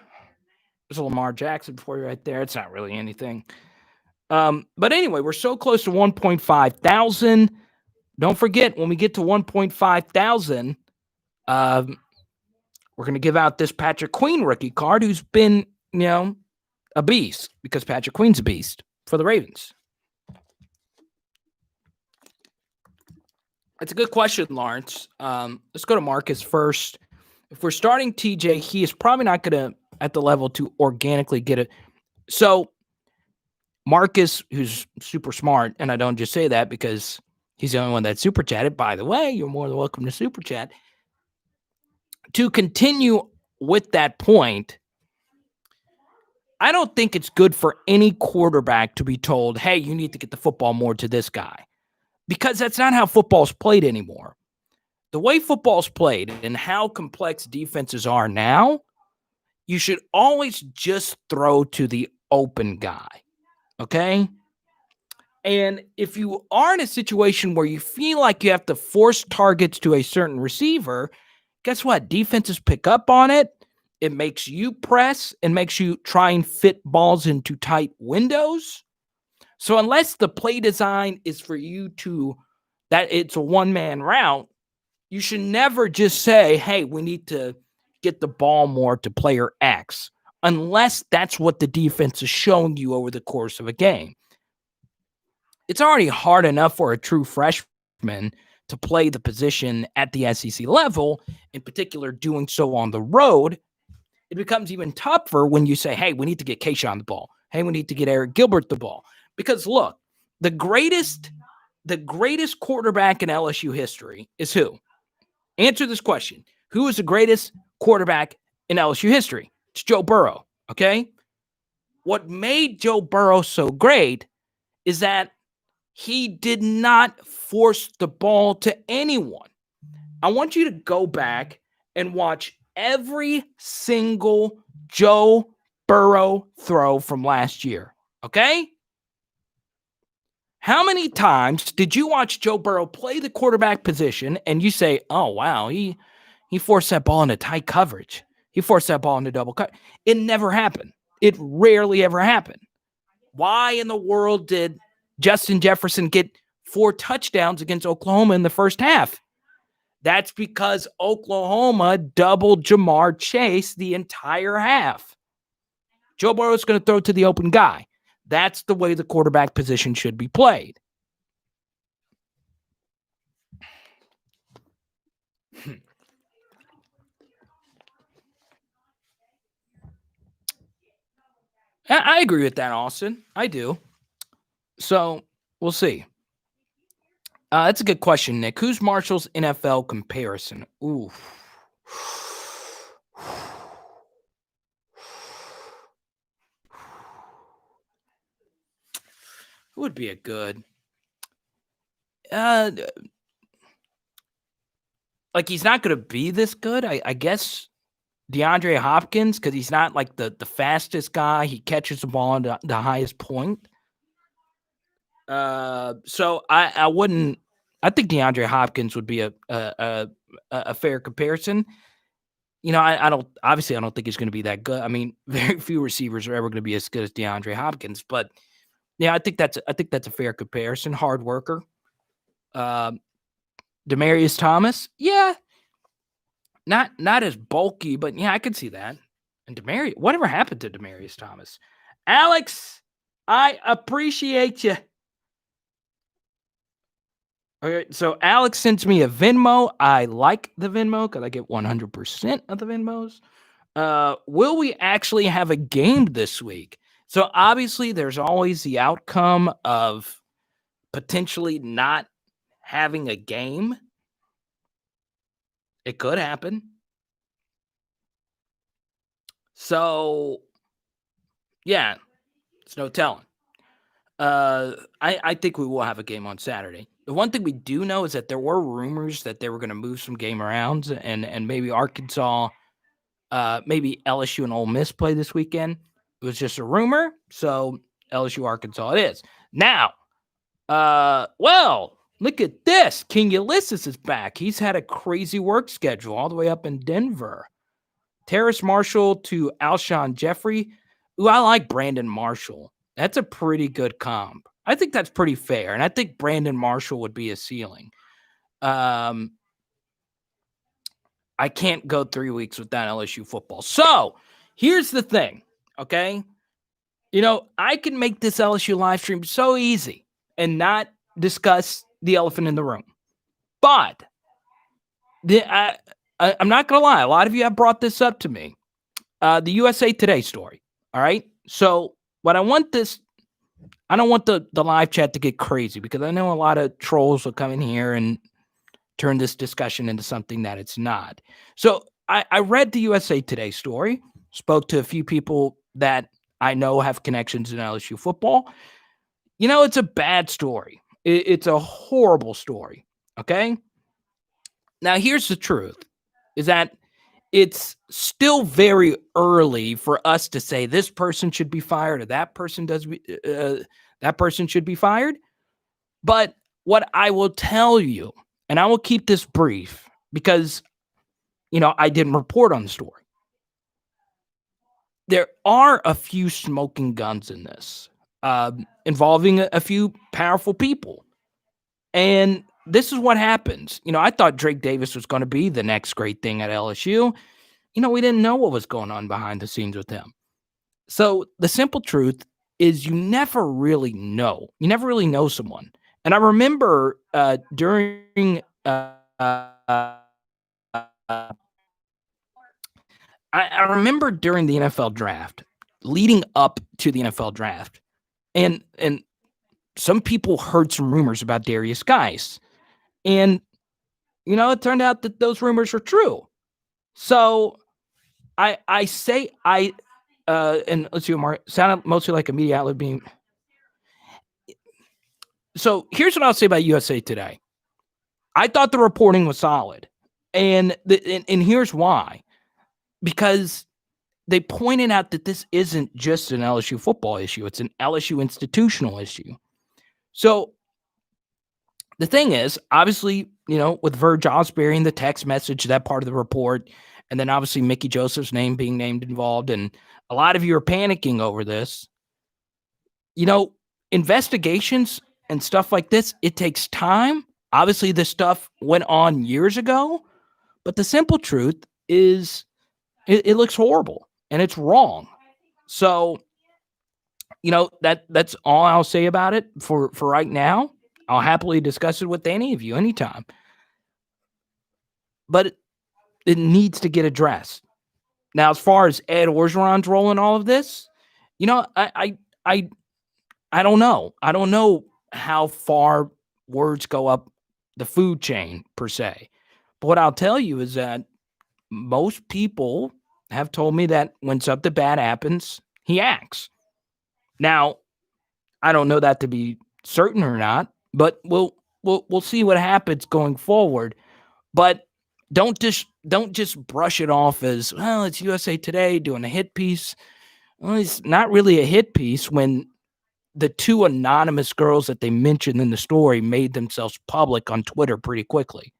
There's a Lamar Jackson for you right there. It's not really anything. But anyway, we're so close to 1.5 thousand. Don't forget, when we get to 1.5 thousand, we're going to give out this Patrick Queen rookie card who's been, you know, a beast because Patrick Queen's a beast for the Ravens. That's a good question, Lawrence. Let's go to Marcus first. If we're starting TJ, he is probably not going to at the level to organically get it. So Marcus, who's super smart, and I don't just say that because he's the only one that super chatted. By the way, you're more than welcome to super chat. To continue with that point, I don't think it's good for any quarterback to be told, hey, you need to get the football more to this guy, because that's not how football's played anymore. The way football's played and how complex defenses are now, you should always just throw to the open guy, okay? And if you are in a situation where you feel like you have to force targets to a certain receiver, guess what? Defenses pick up on it. It makes you press and makes you try and fit balls into tight windows. So unless the play design is for you to, that it's a one-man route, you should never just say, hey, we need to get the ball more to player X, unless that's what the defense is showing you over the course of a game. It's already hard enough for a true freshman to play the position at the SEC level, in particular doing so on the road. it becomes even tougher when you say, hey, we need to get Keyshawn the ball. Hey, we need to get Eric Gilbert the ball. Because look, the greatest quarterback in LSU history is who? Answer this question. Who is the greatest quarterback in LSU history? It's Joe Burrow, okay? What made Joe Burrow so great is that he did not force the ball to anyone. I want you to go back and watch every single Joe Burrow throw from last year, okay? How many times did you watch Joe Burrow play the quarterback position and you say, oh, wow, he forced that ball into tight coverage. He forced that ball into double cut. It never happened. It rarely ever happened. Why in the world did Justin Jefferson get 4 touchdowns against Oklahoma in the first half? That's because Oklahoma doubled Jamar Chase the entire half. Joe Burrow is going to throw to the open guy. That's the way the quarterback position should be played. I agree with that, Austin. I do. So we'll see. That's a good question, Nick. Who's Marshall's NFL comparison? Ooh. Who would be a good? Like he's not going to be this good. I guess DeAndre Hopkins, because he's not like the fastest guy. He catches the ball on the highest point. So I wouldn't. I think DeAndre Hopkins would be a fair comparison. You know, I don't think he's going to be that good. I mean, very few receivers are ever going to be as good as DeAndre Hopkins, but yeah, I think that's a fair comparison. Hard worker. Demaryius Thomas, yeah, not as bulky, but yeah, I could see that. And whatever happened to Demaryius Thomas? Alex, I appreciate you. Okay, so Alex sends me a Venmo. I like the Venmo because I get 100% of the Venmos. Will we actually have a game this week? So obviously there's always the outcome of potentially not having a game. It could happen. So, yeah, it's no telling. I think we will have a game on Saturday. The one thing we do know is that there were rumors that they were going to move some game around and maybe Arkansas, maybe LSU and Ole Miss play this weekend. It was just a rumor. So LSU Arkansas it is. Now, well, look at this. King Ulysses is back. He's had a crazy work schedule all the way up in Denver. Terrace Marshall to Alshon Jeffrey. Ooh, I like Brandon Marshall. That's a pretty good comp. I think that's pretty fair. And I think Brandon Marshall would be a ceiling. I can't go 3 weeks without LSU football. So here's the thing, okay? You know, I can make this LSU live stream so easy and not discuss the elephant in the room. But I'm not going to lie. A lot of you have brought this up to me. The USA Today story. All right. So what I don't want the live chat to get crazy because I know a lot of trolls will come in here and turn this discussion into something that it's not. So I read the USA Today story, spoke to a few people that I know have connections in LSU football. You know, it's a bad story. It's a horrible story. Okay. Now, here's the truth is that it's still very early for us to say this person should be fired or that person should be fired. But what I will tell you, and I will keep this brief because, you know, I didn't report on the story. There are a few smoking guns in this involving a few powerful people. And this is what happens. You know, I thought Drake Davis was going to be the next great thing at LSU. You know, we didn't know what was going on behind the scenes with him. So the simple truth is you never really know. You never really know someone. And I remember during I remember during the NFL draft, leading up to the NFL draft, and some people heard some rumors about Darius Geis. And, it turned out that those rumors were true. So I say and let's see, Mark, sounded mostly like a media outlet being. So here's what I'll say about USA Today. I thought the reporting was solid. And here's why. Because they pointed out that this isn't just an LSU football issue. It's an LSU institutional issue. So the thing is, obviously, with Verge Osbury and the text message, that part of the report, and then obviously Mickey Joseph's name being named involved, and a lot of you are panicking over this. Investigations and stuff like this, it takes time. Obviously, this stuff went on years ago, but the simple truth is it looks horrible and it's wrong. So, that's all I'll say about it for right now. I'll happily discuss it with any of you anytime. But it needs to get addressed. Now, as far as Ed Orgeron's role in all of this, I don't know. I don't know how far words go up the food chain per se. But what I'll tell you is that most people have told me that when something bad happens, he acts. Now, I don't know that to be certain or not, but we'll see what happens going forward. But don't just brush it off as, well, it's USA Today doing a hit piece. Well, it's not really a hit piece when the two anonymous girls that they mentioned in the story made themselves public on Twitter pretty quickly.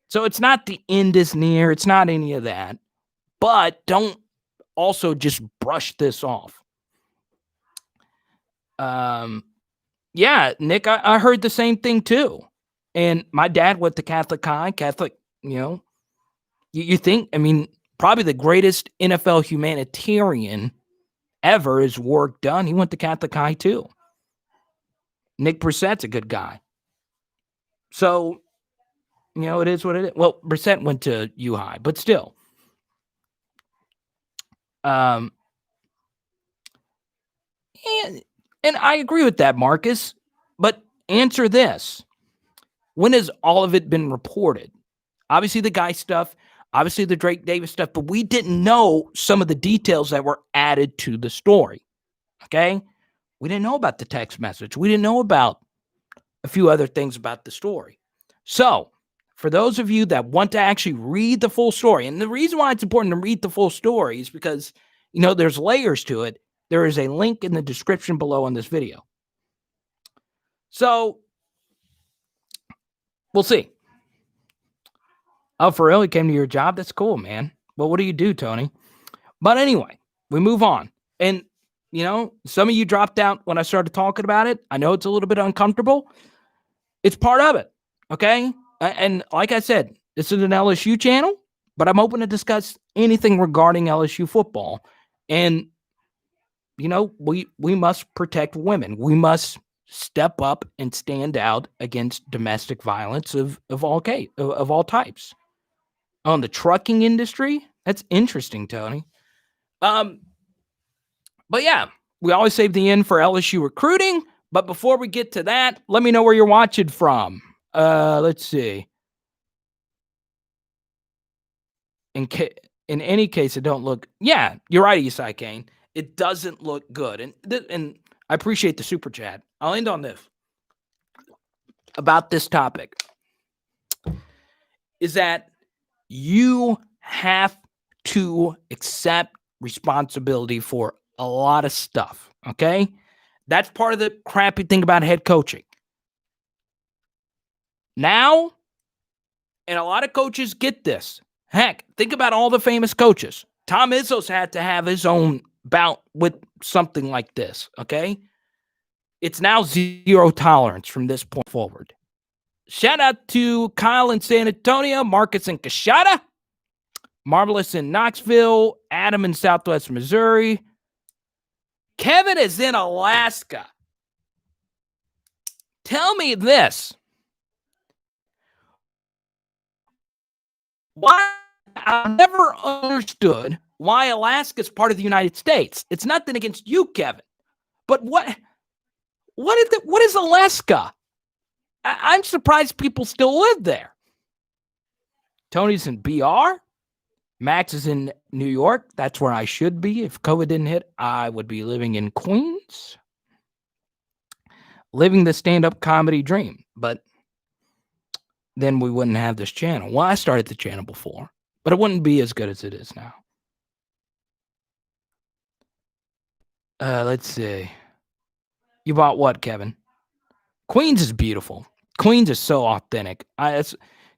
So it's not the end is near. It's not any of that. But don't also just brush this off. Yeah, Nick, I heard the same thing too. And my dad went to Catholic high, you think, probably the greatest NFL humanitarian ever is work done. He went to Catholic high too. Nick Brissett's a good guy. So, it is what it is. Well, Brissett went to U High, but still. And I agree with that, Marcus. But answer this. When has all of it been reported? Obviously, the Guy stuff, obviously the Drake Davis stuff, but we didn't know some of the details that were added to the story. Okay? We didn't know about the text message. We didn't know about a few other things about the story. So, for those of you that want to actually read the full story, and the reason why it's important to read the full story is because, there's layers to it. There is a link in the description below on this video. So, we'll see. Oh, for real? He came to your job? That's cool, man. Well, what do you do, Tony? But anyway, we move on. And, some of you dropped out when I started talking about it. I know it's a little bit uncomfortable. It's part of it, okay? And like I said, this is an LSU channel, but I'm open to discuss anything regarding LSU football. And, we must protect women. We must step up and stand out against domestic violence of all types. On the trucking industry, that's interesting, Tony. But yeah, we always save the end for LSU recruiting. But before we get to that, let me know where you're watching from. Let's see. In any case, it don't look. Yeah, you're right, Isai Kane. It doesn't look good, and I appreciate the super chat. I'll end on this about this topic. Is that you have to accept responsibility for a lot of stuff, okay? That's part of the crappy thing about head coaching. Now, and a lot of coaches get this. Heck, think about all the famous coaches. Tom Izzo's had to have his own bout with something like this, okay? It's now zero tolerance from this point forward. Shout out to Kyle in San Antonio, Marcus in Coshada, Marvelous in Knoxville, Adam in Southwest Missouri. Kevin is in Alaska. Tell me this. Why I've never understood why Alaska is part of the United States. It's nothing against you, Kevin. But what is Alaska? I'm surprised people still live there. Tony's in BR. Max is in New York. That's where I should be. If COVID didn't hit, I would be living in Queens. Living the stand-up comedy dream. But then we wouldn't have this channel. Well, I started the channel before, but it wouldn't be as good as it is now. Let's see. You bought what, Kevin? Queens is beautiful. Queens is so authentic.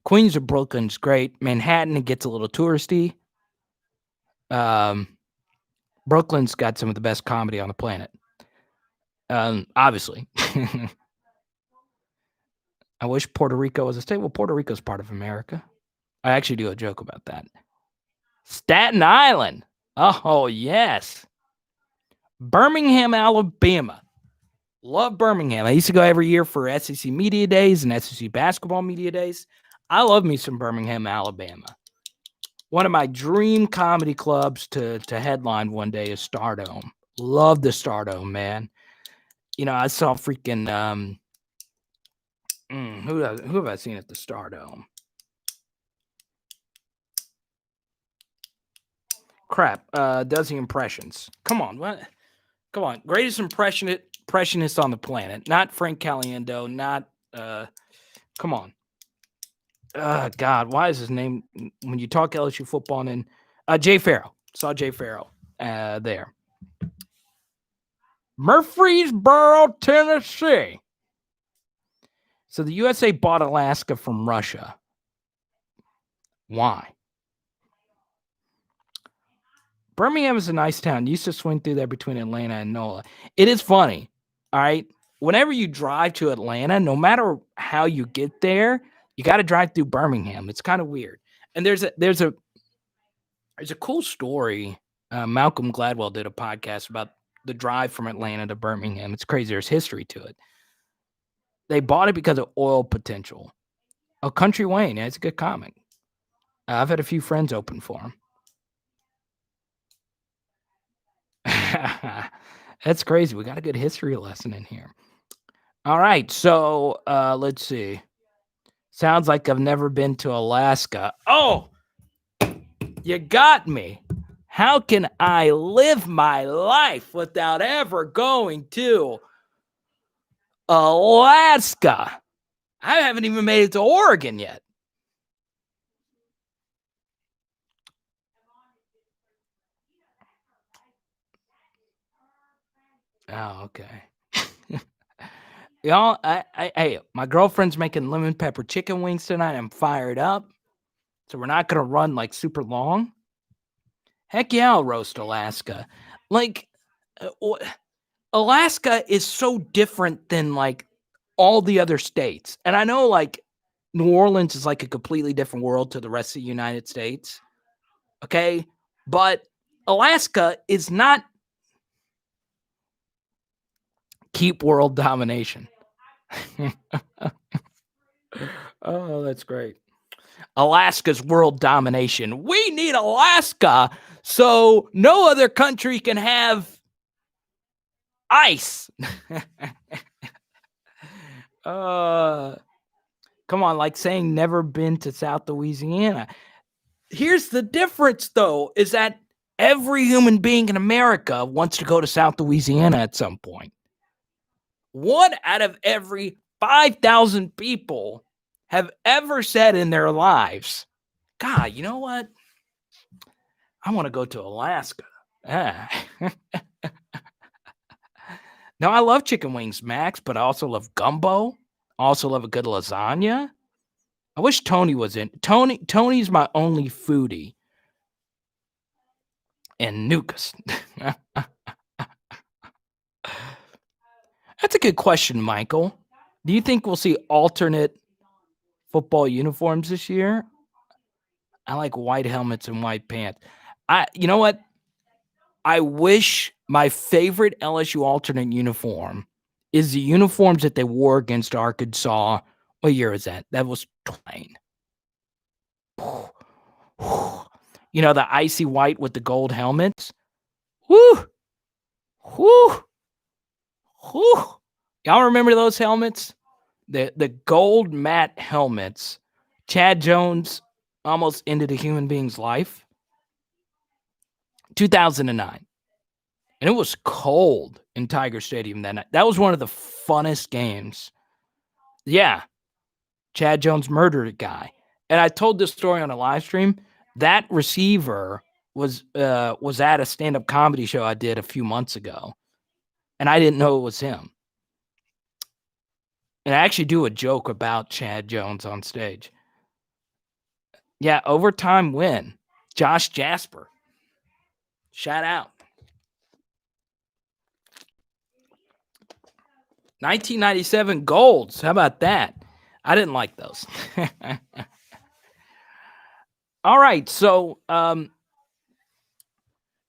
Queens or Brooklyn's great. Manhattan, it gets a little touristy. Brooklyn's got some of the best comedy on the planet. Obviously. I wish Puerto Rico was a state. Well, Puerto Rico's part of America. I actually do a joke about that. Staten Island. Oh, yes. Birmingham, Alabama. Love Birmingham. I used to go every year for SEC Media Days and SEC Basketball Media Days. I love me some Birmingham, Alabama. One of my dream comedy clubs to headline one day is Stardome. Love the Stardome, man. You know, I saw freaking who have I seen at the Stardome? Crap. Does the impressions. Come on, what? Come on. Greatest impressionist on the planet. Not Frank Caliendo, not come on. God, why is his name when you talk LSU football and Jay Farrow? Saw Jay Farrow there. Murfreesboro, Tennessee. So the USA bought Alaska from Russia. Why? Birmingham is a nice town. Used to swing through there between Atlanta and NOLA. It is funny, all right? Whenever you drive to Atlanta, no matter how you get there, you got to drive through Birmingham. It's kind of weird. And there's a cool story. Malcolm Gladwell did a podcast about the drive from Atlanta to Birmingham. It's crazy. There's history to it. They bought it because of oil potential. Oh, Country Wayne. Yeah, it's a good comic. I've had a few friends open for him. That's crazy. We got a good history lesson in here. All right. So let's see. Sounds like I've never been to Alaska. Oh, you got me. How can I live my life without ever going to Alaska? I haven't even made it to Oregon yet. Oh, okay. Y'all, hey, my girlfriend's making lemon pepper chicken wings tonight. I'm fired up. So we're not going to run like super long. Heck yeah, I'll roast Alaska. Like, Alaska is so different than like all the other states. And I know like New Orleans is like a completely different world to the rest of the United States. Okay. But Alaska is not keep world domination. Oh, that's great. Alaska's world domination. We need Alaska so no other country can have ice. Come on, like saying never been to South Louisiana. Here's the difference, though, is that every human being in America wants to go to South Louisiana at some point. 1 out of every 5,000 people have ever said in their lives, God, you know what? I want to go to Alaska. Now, I love chicken wings, Max, but I also love gumbo. I also love a good lasagna. I wish Tony was in. Tony's my only foodie. And Nukas. That's a good question, Michael. Do you think we'll see alternate football uniforms this year? I like white helmets and white pants. You know what? I wish my favorite LSU alternate uniform is the uniforms that they wore against Arkansas. What year is that? That was 20. The icy white with the gold helmets. Whoo! Whoo! Whoo! Y'all remember those helmets? The gold matte helmets. Chad Jones almost ended a human being's life. 2009. And it was cold in Tiger Stadium that night. That was one of the funnest games. Yeah. Chad Jones murdered a guy. And I told this story on a live stream. That receiver was at a stand-up comedy show I did a few months ago. And I didn't know it was him. And I actually do a joke about Chad Jones on stage. Yeah, overtime win. Josh Jasper. Shout out. 1997 golds. How about that? I didn't like those. All right. So,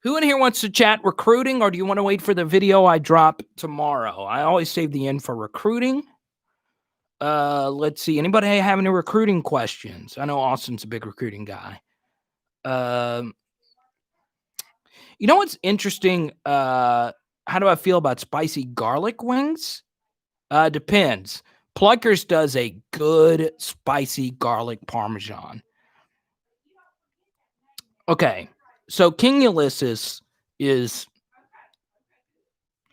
who in here wants to chat recruiting, or do you want to wait for the video I drop tomorrow? I always save the end for recruiting. Let's see. Anybody have any recruiting questions? I know Austin's a big recruiting guy. You know what's interesting? How do I feel about spicy garlic wings? Depends. Pluckers does a good spicy garlic parmesan. Okay, so King Ulysses is,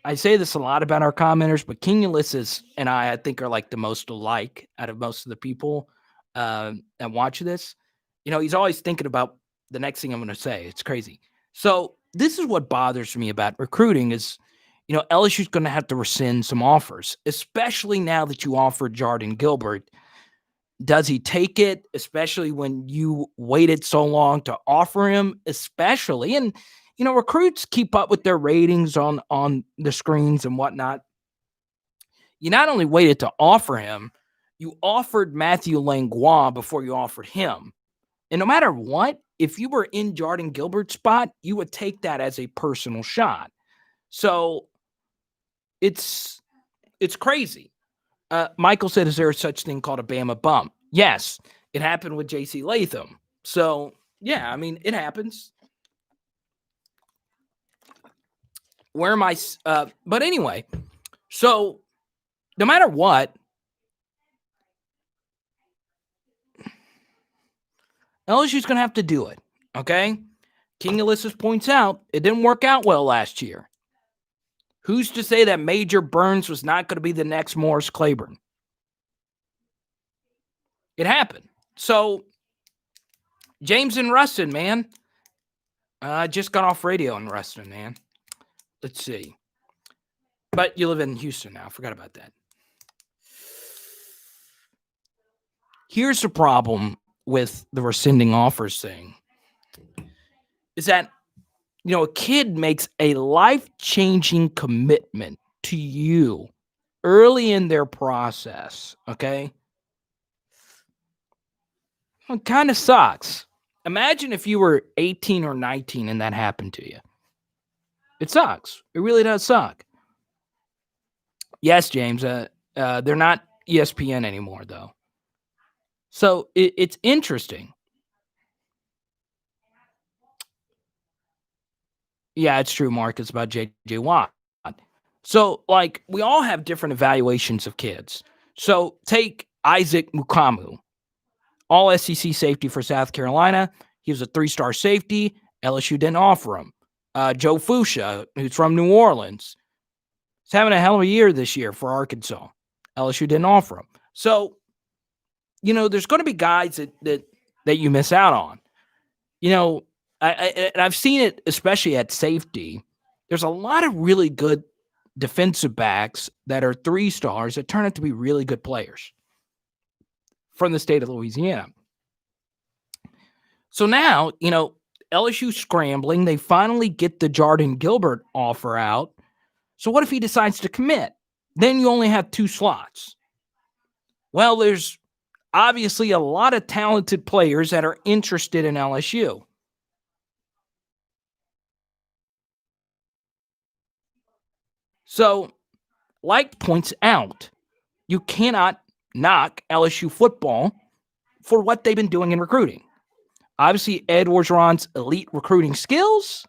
I say this a lot about our commenters, but King Ulysses and I think, are like the most alike out of most of the people that watch this. He's always thinking about the next thing I'm going to say. It's crazy. So this is what bothers me about recruiting is, LSU's going to have to rescind some offers, especially now that you offered Jordan Gilbert. Does he take it, especially when you waited so long to offer him, especially? And, recruits keep up with their ratings on the screens and whatnot. You not only waited to offer him, you offered Matthew Langlois before you offered him. And no matter what, if you were in Jordan Gilbert's spot, you would take that as a personal shot. So it's crazy. Michael said, is there such thing called a Bama bump? Yes, it happened with J.C. Latham. So, yeah, I mean, it happens. Where am I? But anyway, so no matter what, LSU's going to have to do it, okay? King Ulysses points out it didn't work out well last year. Who's to say that Major Burns was not going to be the next Morris Claiborne? It happened. So, James in Ruston, man. I just got off radio in Ruston, man. Let's see. But you live in Houston now. Forgot about that. Here's the problem with the rescinding offers thing. Is that, a kid makes a life-changing commitment to you early in their process, okay? It kind of sucks. Imagine if you were 18 or 19 and that happened to you. It sucks. It really does suck. Yes, James, they're not ESPN anymore, though. So it's interesting. Yeah, it's true, Mark. It's about J.J. Watt. So, we all have different evaluations of kids. So, take Isaac Mukamu, all SEC safety for South Carolina. He was a 3-star safety. LSU didn't offer him. Joe Fuchsia, who's from New Orleans, he's having a hell of a year this year for Arkansas. LSU didn't offer him. So, there's going to be guys that you miss out on. I've seen it, especially at safety. There's a lot of really good defensive backs that are 3-stars that turn out to be really good players from the state of Louisiana. So now, LSU scrambling. They finally get the Jordan Gilbert offer out. So what if he decides to commit? Then you only have 2 slots. Well, there's obviously a lot of talented players that are interested in LSU. So, like points out, you cannot knock LSU football for what they've been doing in recruiting. Obviously, Ed Orgeron's elite recruiting skills,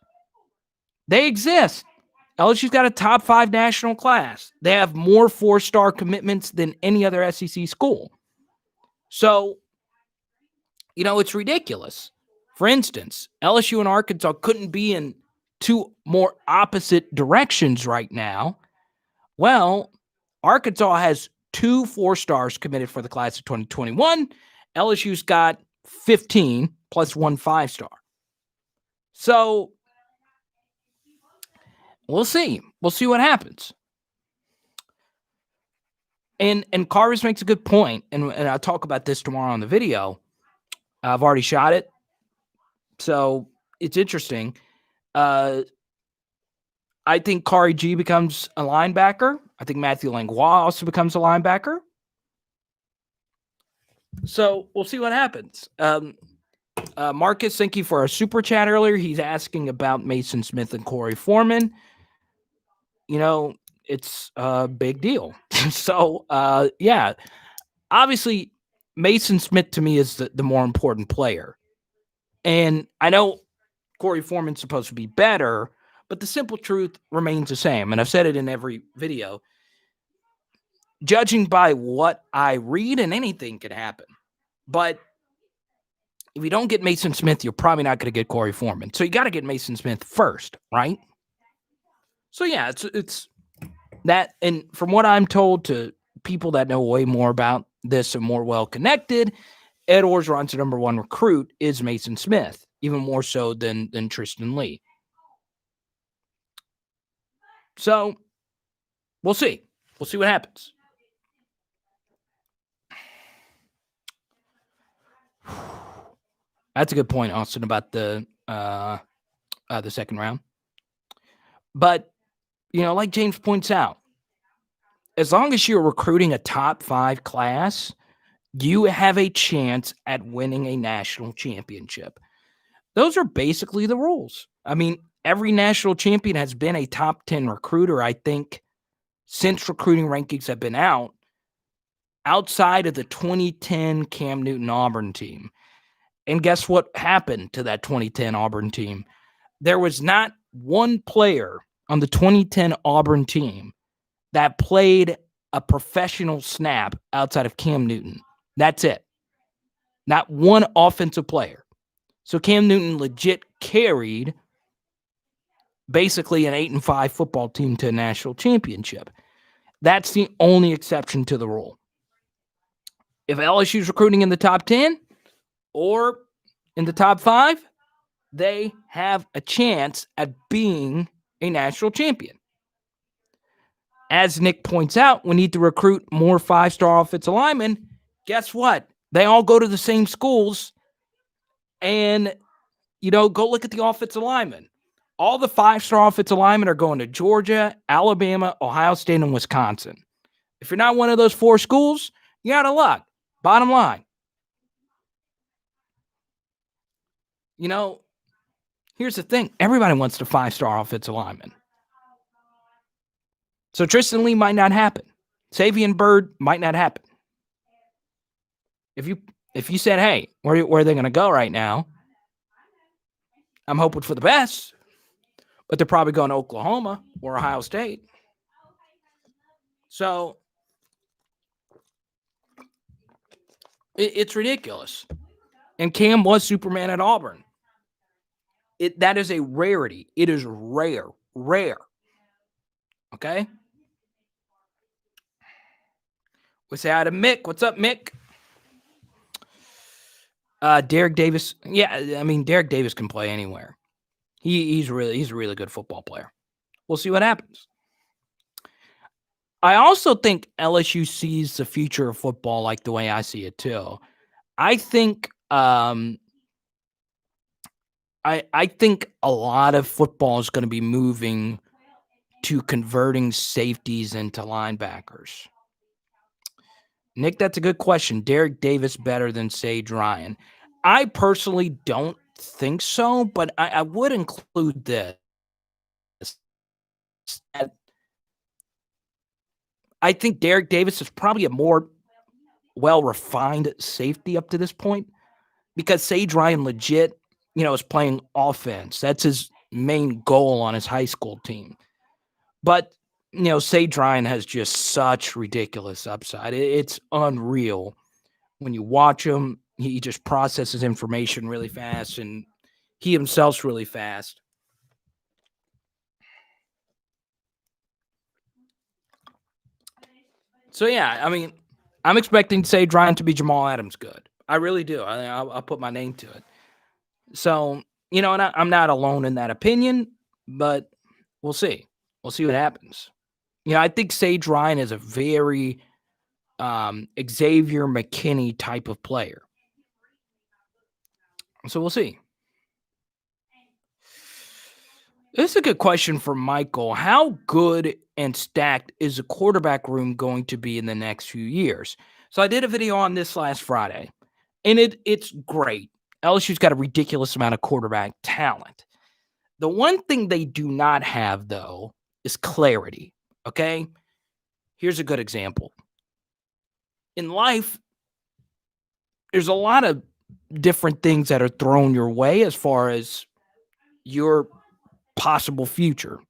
they exist. LSU's got a top 5 national class. They have more 4-star commitments than any other SEC school. So, it's ridiculous. For instance, LSU and Arkansas couldn't be in two more opposite directions right now. Well, Arkansas has 2 4-stars committed for the class of 2021. LSU's got 15 plus 1 5-star. So we'll see. We'll see what happens. And Carvis makes a good point, and I'll talk about this tomorrow on the video. I've already shot it, so it's interesting. I think Kari G becomes a linebacker. I think Matthew Langlois also becomes a linebacker. So we'll see what happens. Marcus, thank you for our super chat earlier. He's asking about Mason Smith and Corey Foreman. It's a big deal. So, yeah, obviously Mason Smith to me is the more important player. And I know Corey Foreman's supposed to be better, but the simple truth remains the same. And I've said it in every video. Judging by what I read, and anything can happen. But if you don't get Mason Smith, you're probably not going to get Corey Foreman. So you got to get Mason Smith first, right? So, yeah, it's that. And from what I'm told to people that know way more about this and more well-connected, Ed Orgeron's number 1 recruit is Mason Smith, even more so than Tristan Lee. So we'll see. We'll see what happens. That's a good point, Austin, about the second round. But, like James points out, as long as you're recruiting a top 5 class, you have a chance at winning a national championship. Those are basically the rules. I mean, every national champion has been a top 10 recruiter, I think, since recruiting rankings have been out, outside of the 2010 Cam Newton Auburn team. And guess what happened to that 2010 Auburn team? There was not one player on the 2010 Auburn team that played a professional snap outside of Cam Newton. That's it. Not one offensive player. So Cam Newton legit carried basically an 8-5 football team to a national championship. That's the only exception to the rule. If LSU's recruiting in the top 10 or in the top 5, they have a chance at being a national champion. As Nick points out, we need to recruit more 5-star offensive linemen. Guess what? They all go to the same schools. And, go look at the offensive linemen. All the 5-star offensive linemen are going to Georgia, Alabama, Ohio State, and Wisconsin. If you're not one of those 4 schools, you're out of luck. Bottom line. Here's the thing. Everybody wants the 5-star offensive lineman. So Tristan Lee might not happen. Savion Byrd might not happen. If you said, hey, where are they going to go right now? I'm hoping for the best. But they're probably going to Oklahoma or Ohio State. So it's ridiculous. And Cam was Superman at Auburn. That is a rarity. It is rare. Okay? We say hi to Mick. What's up, Mick? Derek Davis. Yeah, I mean, Derek Davis can play anywhere. He's a really good football player. We'll see what happens. I also think LSU sees the future of football like the way I see it too. I think I think a lot of football is going to be moving to converting safeties into linebackers. Nick, that's a good question. Derek Davis better than Sage Ryan? I personally don't think so, but I would include this. I think Derek Davis is probably a more well-refined safety up to this point. because Sage Ryan legit, is playing offense. That's his main goal on his high school team. But, Sage Ryan has just such ridiculous upside. It's unreal. When you watch him, he just processes information really fast, and he himself's really fast. So, yeah, I mean, I'm expecting Sage Ryan to be Jamal Adams good. I really do. I'll put my name to it. So, and I'm not alone in that opinion, but we'll see. We'll see what happens. I think Sage Ryan is a very Xavier McKinney type of player. So we'll see. This is a good question for Michael. How good and stacked is the quarterback room going to be in the next few years? So I did a video on this last Friday, and it's great. LSU's got a ridiculous amount of quarterback talent. The one thing they do not have, though, is clarity, okay? Here's a good example. In life, there's a lot of different things that are thrown your way as far as your possible future.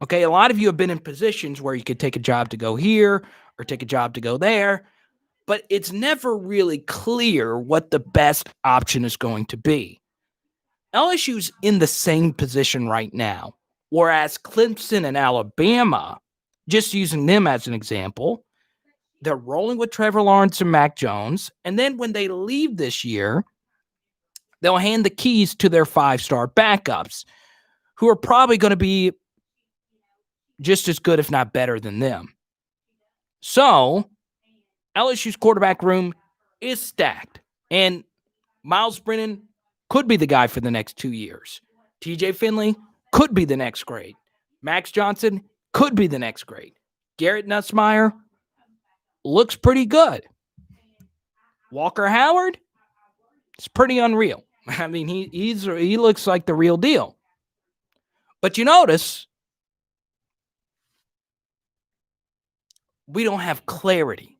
Okay, a lot of you have been in positions where you could take a job to go here or take a job to go there, but it's never really clear what the best option is going to be. LSU's in the same position right now, whereas Clemson and Alabama, just using them as an example, they're rolling with Trevor Lawrence and Mac Jones, and then when they leave this year, they'll hand the keys to their 5-star backups, who are probably going to be just as good, if not better than them. So, LSU's quarterback room is stacked, and Miles Brennan could be the guy for the next 2 years. TJ Finley could be the next great. Max Johnson could be the next great. Garrett Nussmeier looks pretty good. Walker Howard, it's pretty unreal. I mean, he looks like the real deal. But you notice we don't have clarity.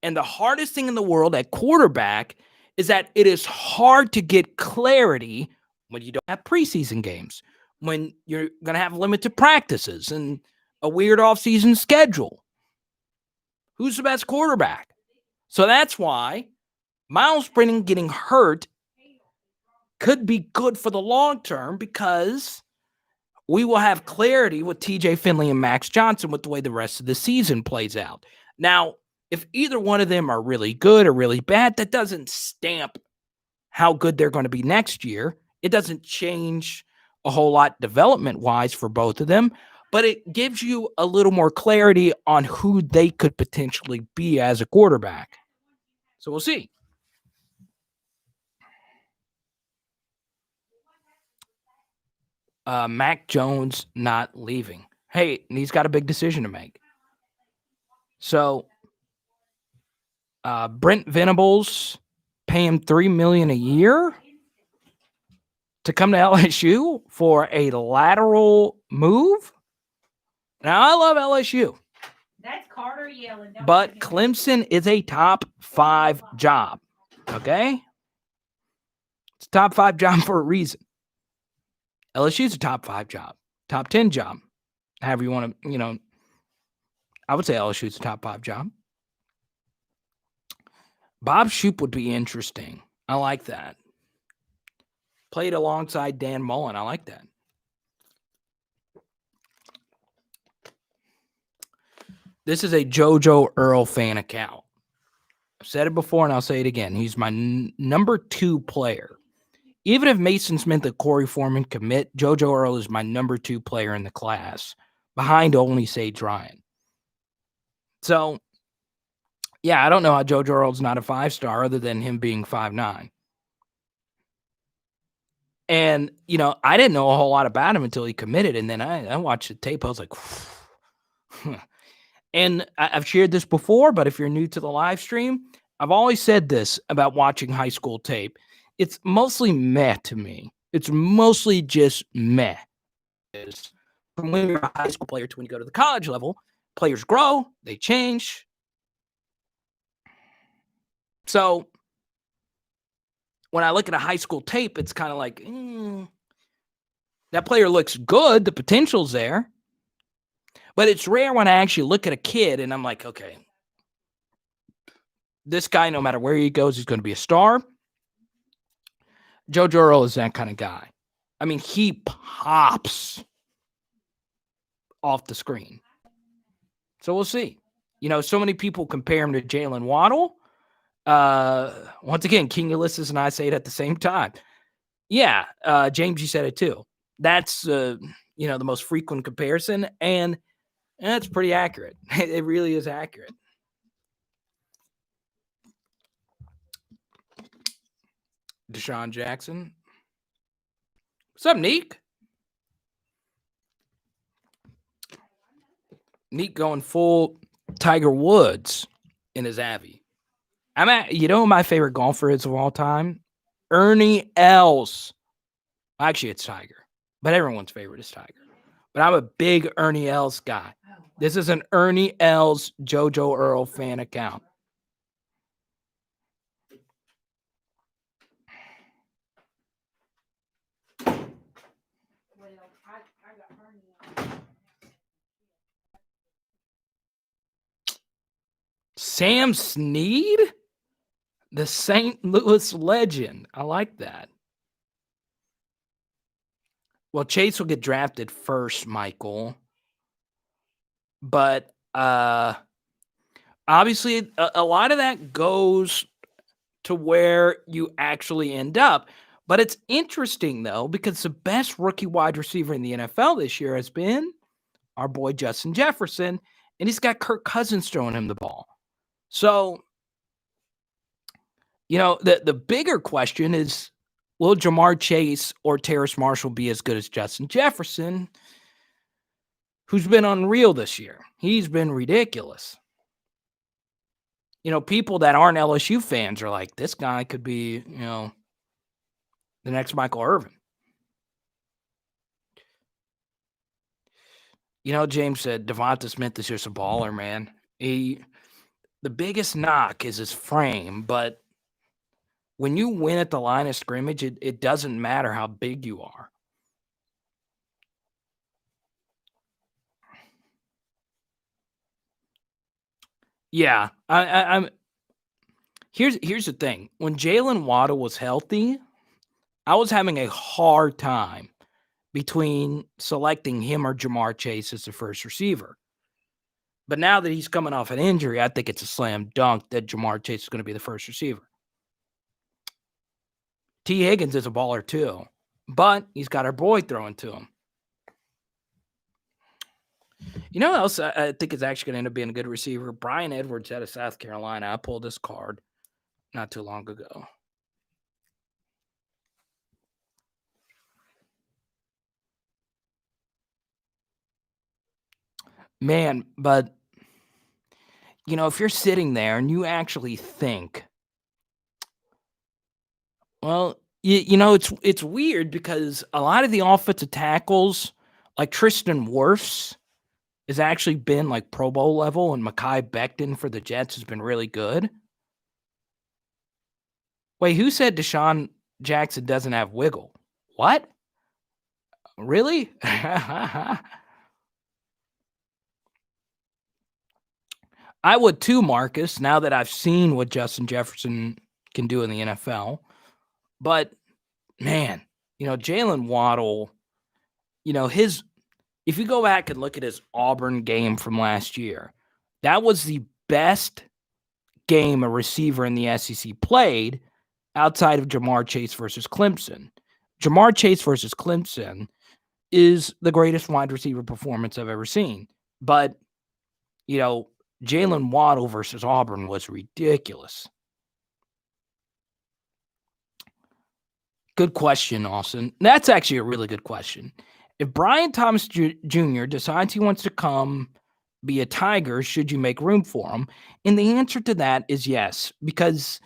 And the hardest thing in the world at quarterback is that it is hard to get clarity when you don't have preseason games, when you're going to have limited practices and a weird offseason schedule. Who's the best quarterback? So that's why Miles Brennan getting hurt could be good for the long term, because we will have clarity with TJ Finley and Max Johnson with the way the rest of the season plays out. Now, if either one of them are really good or really bad, that doesn't stamp how good they're going to be next year. It doesn't change a whole lot development-wise for both of them, but it gives you a little more clarity on who they could potentially be as a quarterback. So we'll see. Mac Jones not leaving. Hey, he's got a big decision to make. So Brent Venables pay him $3 million a year to come to LSU for a lateral move. Now, I love LSU. That's Carter yelling. But Clemson is a top 5 job. Okay? It's a top 5 job for a reason. LSU is a top 5 job. Top 10 job. However you want to, I would say LSU is a top 5 job. Bob Shoop would be interesting. I like that. Played alongside Dan Mullen. I like that. This is a JoJo Earl fan account. I've said it before and I'll say it again. He's my number 2 player. Even if Mason Smith and Corey Foreman commit, JoJo Earl is my number 2 player in the class, behind only Sage Ryan. So, yeah, I don't know how JoJo Earl's not a 5-star other than him being 5'9". And, I didn't know a whole lot about him until he committed, and then I watched the tape. I was like, and I've shared this before, but if you're new to the live stream, I've always said this about watching high school tape. It's mostly meh to me. It's mostly just meh. From when you're a high school player to when you go to the college level, players grow, they change. So when I look at a high school tape, it's kind of like, that player looks good. The potential's there. But it's rare when I actually look at a kid and I'm like, okay, this guy, no matter where he goes, he's going to be a star. JoJo Earl is that kind of guy. I mean, he pops off the screen. So we'll see. So many people compare him to Jalen Waddle. Once again, King Ulysses and I say it at the same time. Yeah, James, you said it too. That's the most frequent comparison, and it's pretty accurate. It really is accurate. Deshaun Jackson. What's up, Neek? Neek going full Tiger Woods in his Avi. My favorite golfer is of all time? Ernie Els. Actually, it's Tiger, but everyone's favorite is Tiger. But I'm a big Ernie Els guy. This is an Ernie Els JoJo Earl fan account. Sam Snead? The St. Louis legend. I like that. Well, Chase will get drafted first, Michael. But obviously, a lot of that goes to where you actually end up. But it's interesting, though, because the best rookie wide receiver in the NFL this year has been our boy Justin Jefferson, and he's got Kirk Cousins throwing him the ball. So, the bigger question is, will Jamar Chase or Terrace Marshall be as good as Justin Jefferson, who's been unreal this year? He's been ridiculous. People that aren't LSU fans are like, this guy could be, the next Michael Irvin. James said Devonta Smith is just a baller, man. The biggest knock is his frame, but when you win at the line of scrimmage, it doesn't matter how big you are. Yeah, I'm. Here's the thing. When Jalen Waddle was healthy, I was having a hard time between selecting him or Jamar Chase as the first receiver. But now that he's coming off an injury, I think it's a slam dunk that Jamar Chase is going to be the first receiver. T. Higgins is a baller too, but he's got our boy throwing to him. You know what else I think is actually going to end up being a good receiver? Brian Edwards out of South Carolina. I pulled this card not too long ago. Man, but, if you're sitting there and you actually think, well, it's weird because a lot of the offensive tackles, like Tristan Wirfs, has actually been like Pro Bowl level, and Mekhi Becton for the Jets has been really good. Wait, who said Deshaun Jackson doesn't have wiggle? What? Really? I would too, Marcus, now that I've seen what Justin Jefferson can do in the NFL. But, man, Jalen Waddle, if you go back and look at his Auburn game from last year, that was the best game a receiver in the SEC played outside of Jamar Chase versus Clemson. Jamar Chase versus Clemson is the greatest wide receiver performance I've ever seen. But, Jalen Waddle versus Auburn was ridiculous. Good question, Austin. That's actually a really good question. If Brian Thomas Jr. decides he wants to come be a Tiger, should you make room for him? And the answer to that is yes, because,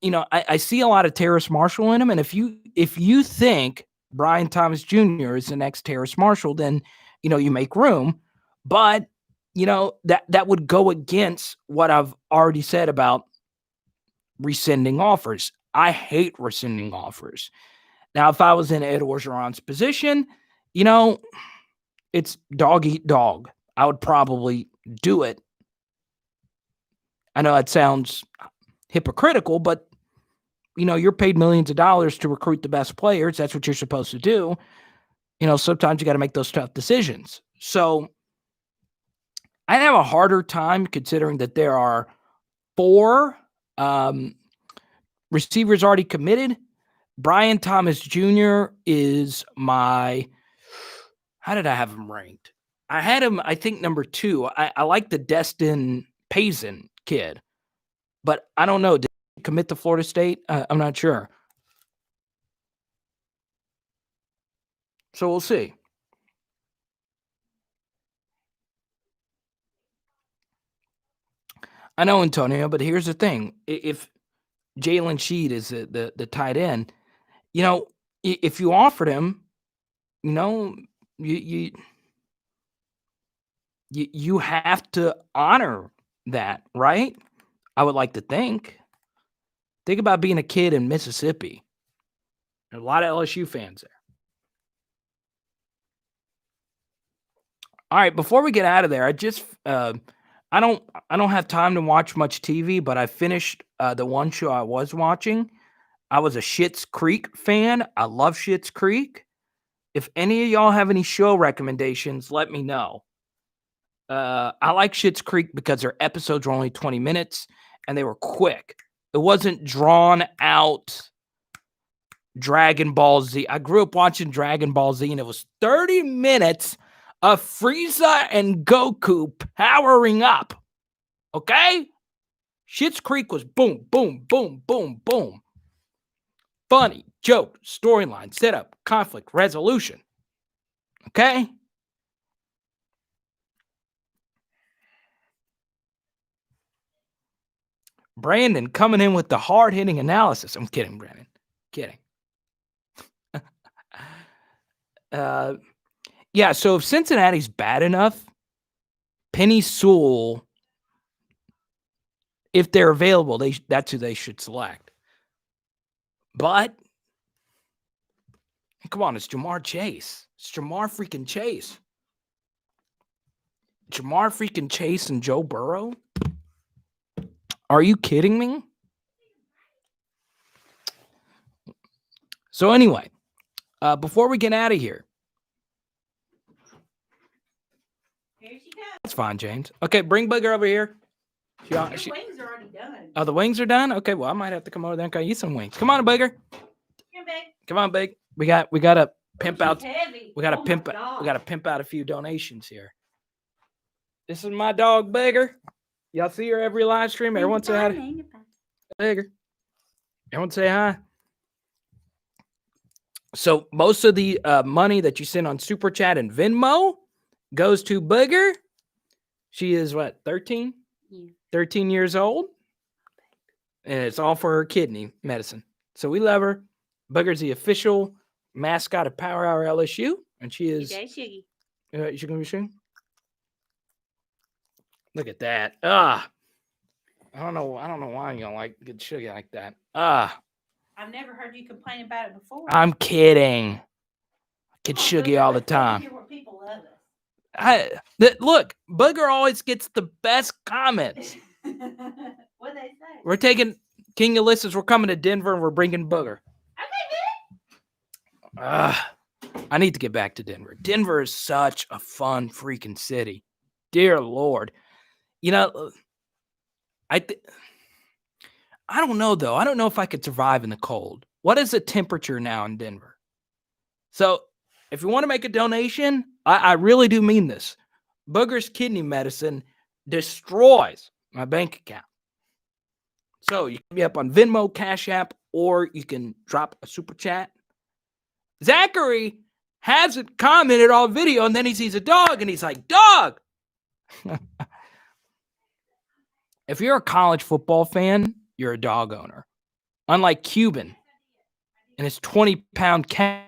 I see a lot of Terrace Marshall in him. And if you think Brian Thomas Jr. is the next Terrace Marshall, then, you make room. But, that would go against what I've already said about rescinding offers. I hate rescinding offers. Now, if I was in Ed Orgeron's position, it's dog eat dog. I would probably do it. I know that sounds hypocritical, but you're paid millions of dollars to recruit the best players. That's what you're supposed to do. Sometimes you got to make those tough decisions. So I have a harder time considering that there are 4 receivers already committed. Brian Thomas Jr. is how did I have him ranked? I had him, I think, number 2. I like the Destin Payson kid, but I don't know. Did he commit to Florida State? I'm not sure. So we'll see. I know, Antonio, but here's the thing. If Jalen Sheed is the tight end, if you offered him, you have to honor that, right? I would like to think. Think about being a kid in Mississippi. There's a lot of LSU fans there. All right, before we get out of there, I just I don't have time to watch much TV, but I finished the one show I was watching. I was a Schitt's Creek fan. I love Schitt's Creek. If any of y'all have any show recommendations, let me know. I like Schitt's Creek because their episodes were only 20 minutes and they were quick. It wasn't drawn out Dragon Ball Z. I grew up watching Dragon Ball Z and it was 30 minutes of Frieza and Goku powering up. Okay? Schitt's Creek was boom, boom, boom, boom, boom. Funny, joke, storyline, setup, conflict, resolution. Okay? Brandon coming in with the hard-hitting analysis. I'm kidding, Brandon. Kidding. Yeah, so if Cincinnati's bad enough, Penny Sewell, if they're available, that's who they should select. But, come on, it's Jamar Chase. It's Jamar freaking Chase. Jamar freaking Chase and Joe Burrow? Are you kidding me? So anyway, before we get out of here. Here she comes. That's fine, James. Okay, bring Booger over here. Your wings are already done. Oh, the wings are done? Okay, well, I might have to come over there and go eat some wings. Come on, Booger. Here, babe. Come on, Big. We got to pimp out. Heavy. We got to pimp. We got to pimp out a few donations here. This is my dog, Bigger. Y'all see her every live stream. Everyone say hi. Bigger. Everyone say hi. So most of the money that you send on Super Chat and Venmo goes to Booger. She is what, 13? Yeah. 13 years old. And it's all for her kidney medicine. So we love her. Booger's the official mascot of Power Hour LSU. And she is. Okay, Shiggy. She gonna be shooting? Look at that. I don't know why you don't like good sugar like that. I've never heard you complain about it before. I'm kidding. I get Shuggy all the time. People love us. Look, Booger always gets the best comments. What'd they say? We're taking King Ulysses. We're coming to Denver and we're bringing Booger. Okay, I need to get back to Denver. Denver is such a fun freaking city. Dear Lord. I don't know, though. I don't know if I could survive in the cold. What is the temperature now in Denver? So if you want to make a donation, I really do mean this. Booger's kidney medicine destroys my bank account. So you can be up on Venmo, Cash App, or you can drop a super chat. Zachary hasn't commented on video, and then he sees a dog, and he's like, dog! If you're a college football fan, you're a dog owner. Unlike Cuban and his 20-pound cat.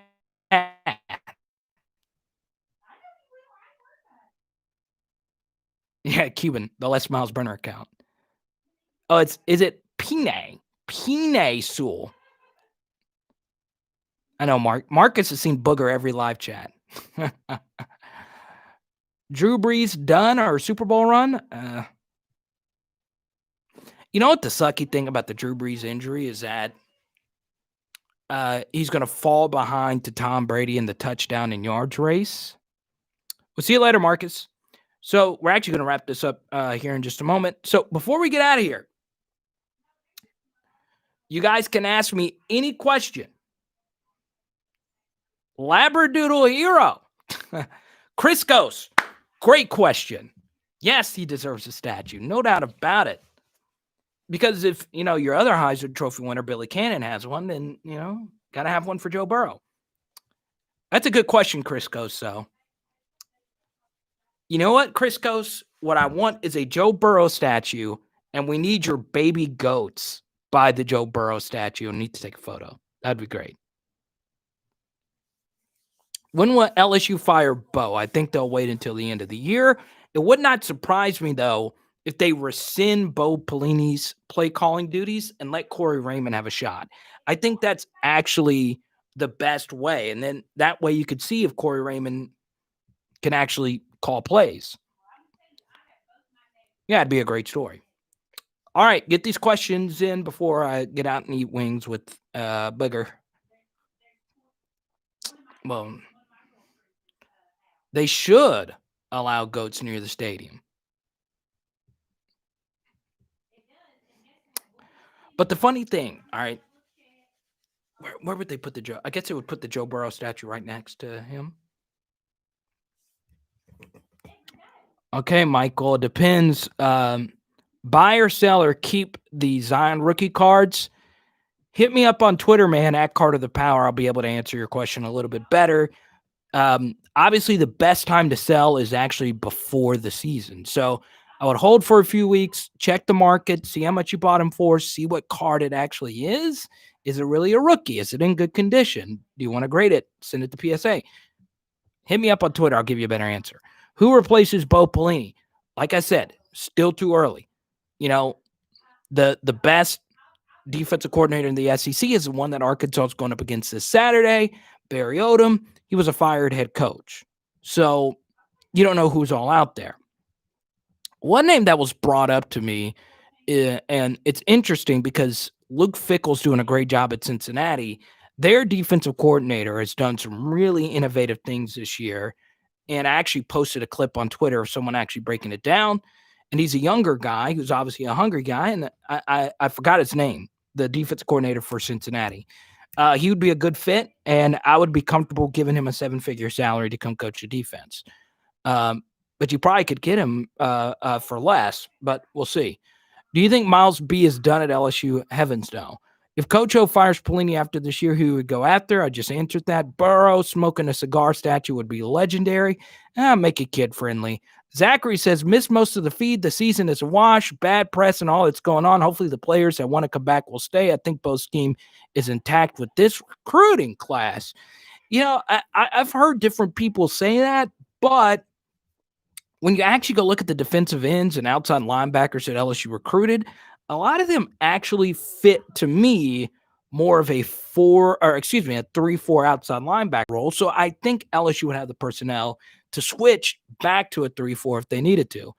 Yeah, Cuban, the Les Miles burner account. Oh, is it Pine? Pine Sewell. I know Marcus has seen Booger every live chat. Drew Brees done or Super Bowl run? You know what the sucky thing about the Drew Brees injury is that he's going to fall behind to Tom Brady in the touchdown and yards race. We'll see you later, Marcus. So we're actually going to wrap this up here in just a moment. So before we get out of here, you guys can ask me any question. Labradoodle Hero. Chris Ghost. Great question. Yes, he deserves a statue. No doubt about it. Because if, your other Heisman Trophy winner, Billy Cannon, has one, then, got to have one for Joe Burrow. That's a good question, Chris Ghost, so. You know what, Chris Ghost? What I want is a Joe Burrow statue, and we need your baby goats by the Joe Burrow statue and need to take a photo. That'd be great. When will LSU fire Bo? I think they'll wait until the end of the year. It would not surprise me, though, if they rescind Bo Pelini's play calling duties and let Corey Raymond have a shot. I think that's actually the best way. And then that way you could see if Corey Raymond can actually call plays. Yeah, it'd be a great story. All right, get these questions in before I get out and eat wings with Booger. Well, they should allow goats near the stadium. But the funny thing, all right, where would they put the Joe? I guess they would put the Joe Burrow statue right next to him. Okay, Michael, it depends. Buy or sell or keep the Zion rookie cards. Hit me up on Twitter, man, at Card of the Power. I'll be able to answer your question a little bit better. Obviously, the best time to sell is actually before the season. So I would hold for a few weeks, check the market, see how much you bought him for, see what card it actually is. Is it really a rookie? Is it in good condition? Do you want to grade it? Send it to PSA. Hit me up on Twitter. I'll give you a better answer. Who replaces Bo Pelini? Like I said, still too early. The best defensive coordinator in the SEC is the one that Arkansas is going up against this Saturday, Barry Odom. He was a fired head coach. So you don't know who's all out there. One name that was brought up to me, and it's interesting because Luke Fickell's doing a great job at Cincinnati. Their defensive coordinator has done some really innovative things this year. And I actually posted a clip on Twitter of someone actually breaking it down. And he's a younger guy who's obviously a hungry guy. And I forgot his name, the defensive coordinator for Cincinnati. He would be a good fit, and I would be comfortable giving him a 7-figure salary to come coach the defense. But you probably could get him for less, but we'll see. Do you think Miles B is done at LSU? Heavens no. If Coach O fires Pelini after this year, who would go after? I just answered that. Burrow smoking a cigar statue would be legendary. Make it kid-friendly. Zachary says, missed most of the feed. The season is a wash. Bad press and all that's going on. Hopefully the players that want to come back will stay. I think Bo's scheme is intact with this recruiting class. I've heard different people say that, but when you actually go look at the defensive ends and outside linebackers that LSU recruited, a lot of them actually fit, to me, more of a 3-4 outside linebacker role. So I think LSU would have the personnel to switch back to a 3-4 if they needed to.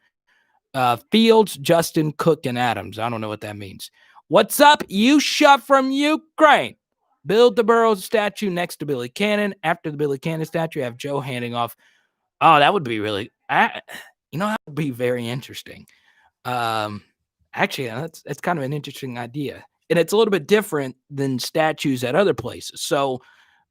Fields, Justin, Cook, and Adams. I don't know what that means. What's up, you shot from Ukraine? Build the Burrow statue next to Billy Cannon. After the Billy Cannon statue, have Joe handing off. Oh, that would be really, that would be very interesting. Actually, that's kind of an interesting idea. And it's a little bit different than statues at other places. So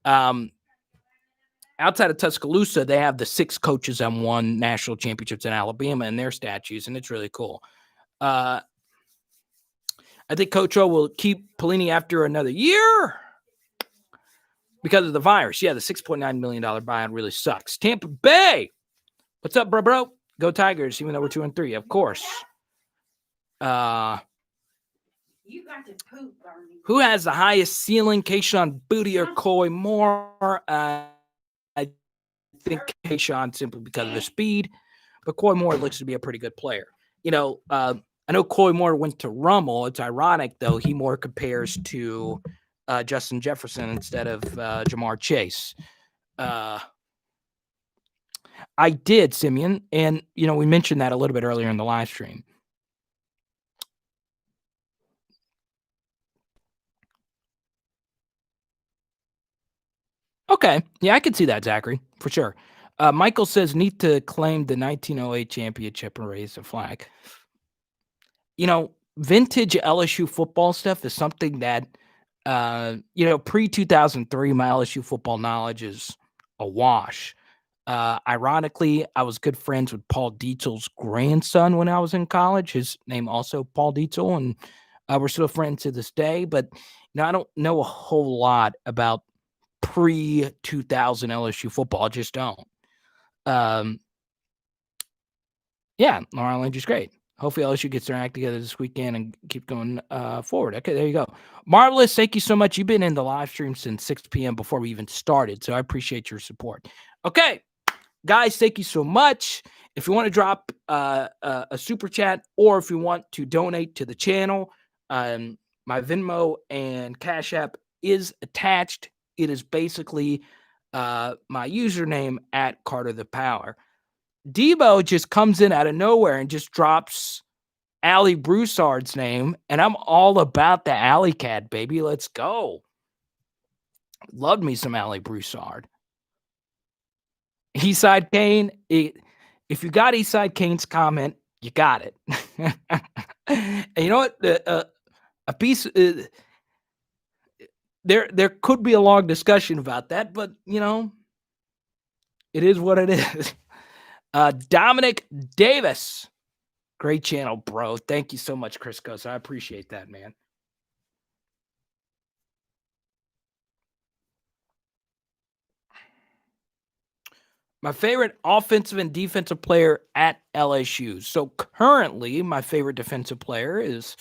outside of Tuscaloosa, they have the 6 coaches that won national championships in Alabama and their statues, and it's really cool. I think Coach O will keep Pelini after another year because of the virus. Yeah, the $6.9 million buyout really sucks. Tampa Bay. What's up, bro? Go Tigers, even though we're 2-3, of course. You got to poop, Bernie. Who has the highest ceiling, Kayshawn Booty or Coy Moore? I think Kayshawn simply because of his speed, but Coy Moore looks to be a pretty good player. I know Coy Moore went to Rummel. It's ironic, though. He more compares to Justin Jefferson instead of Jamar Chase. I did, Simeon. And, we mentioned that a little bit earlier in the live stream. Okay. Yeah, I could see that, Zachary, for sure. Michael says, need to claim the 1908 championship and raise the flag. Vintage LSU football stuff is something that, pre-2003, my LSU football knowledge is awash. Ironically, I was good friends with Paul Dietzel's grandson when I was in college. His name also Paul Dietzel, and we're still friends to this day. But I don't know a whole lot about pre-2000 LSU football. I just don't. Yeah, Laura Landry's great. Hopefully LSU gets their act together this weekend and keep going forward. Okay, there you go. Marvelous, thank you so much. You've been in the live stream since 6 p.m. before we even started, so I appreciate your support. Okay, guys, thank you so much. If you want to drop a super chat or if you want to donate to the channel, my Venmo and Cash App is attached. It is basically my username at Carter the Power. Debo just comes in out of nowhere and just drops Ali Broussard's name, and I'm all about the Alley Cat, baby. Let's go. Love me some Ali Broussard. Eastside Kane, if you got Eastside Kane's comment, you got it. And you know what? A piece there could be a long discussion about that, but it is what it is. Dominic Davis. Great channel, bro. Thank you so much, Chris Coase. I appreciate that, man. My favorite offensive and defensive player at LSU. So currently, my favorite defensive player is,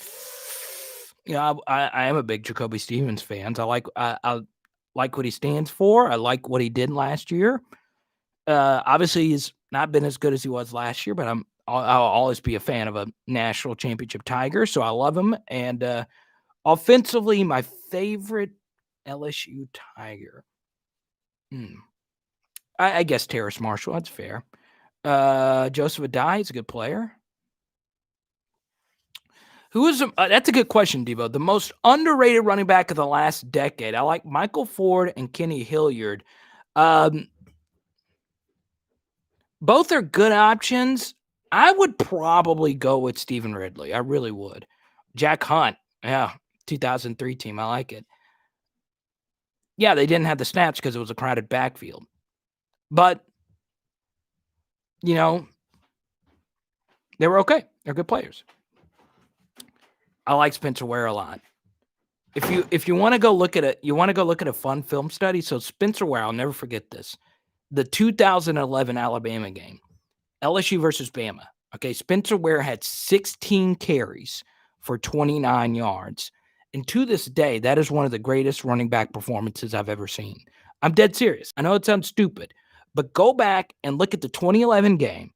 I am a big Jacoby Stevens fan. I like what he stands for. I like what he did last year. Obviously, he's not been as good as he was last year, but I'll always be a fan of a national championship Tiger, so I love him. And offensively, my favorite LSU Tiger. I guess Terrace Marshall. That's fair. Joseph Adai is a good player. Who is that's a good question, Debo. The most underrated running back of the last decade. I like Michael Ford and Kenny Hilliard. Both are good options. I would probably go with Stephen Ridley. I really would. Jack Hunt. Yeah, 2003 team. I like it. Yeah, they didn't have the snaps because it was a crowded backfield. But, they were okay. They're good players. I like Spencer Ware a lot. If you want to go look at a fun film study. So Spencer Ware, I'll never forget this. The 2011 Alabama game, LSU versus Bama. Okay, Spencer Ware had 16 carries for 29 yards. And to this day, that is one of the greatest running back performances I've ever seen. I'm dead serious. I know it sounds stupid, but go back and look at the 2011 game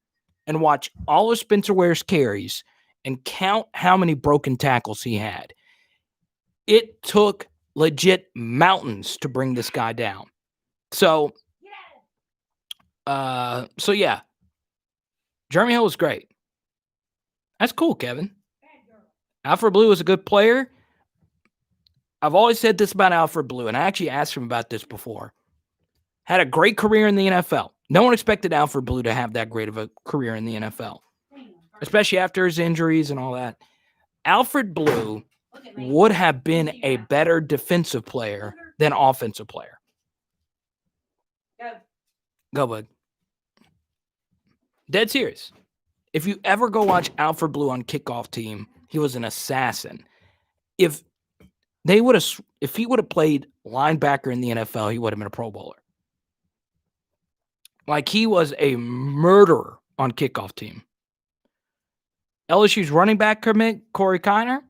and watch all of Spencer Ware's carries and count how many broken tackles he had. It took legit mountains to bring this guy down. So yeah. Jeremy Hill was great. That's cool, Kevin. Alfred Blue is a good player. I've always said this about Alfred Blue, and I actually asked him about this before. Had a great career in the NFL. No one expected Alfred Blue to have that great of a career in the NFL, especially after his injuries and all that. Alfred Blue would have been a better defensive player than offensive player. Go, bud. Dead serious. If you ever go watch Alfred Blue on Kickoff Team, he was an assassin. If he would have played linebacker in the NFL, he would have been a Pro Bowler. Like, he was a murderer on Kickoff Team. LSU's running back commit, Corey Kiner.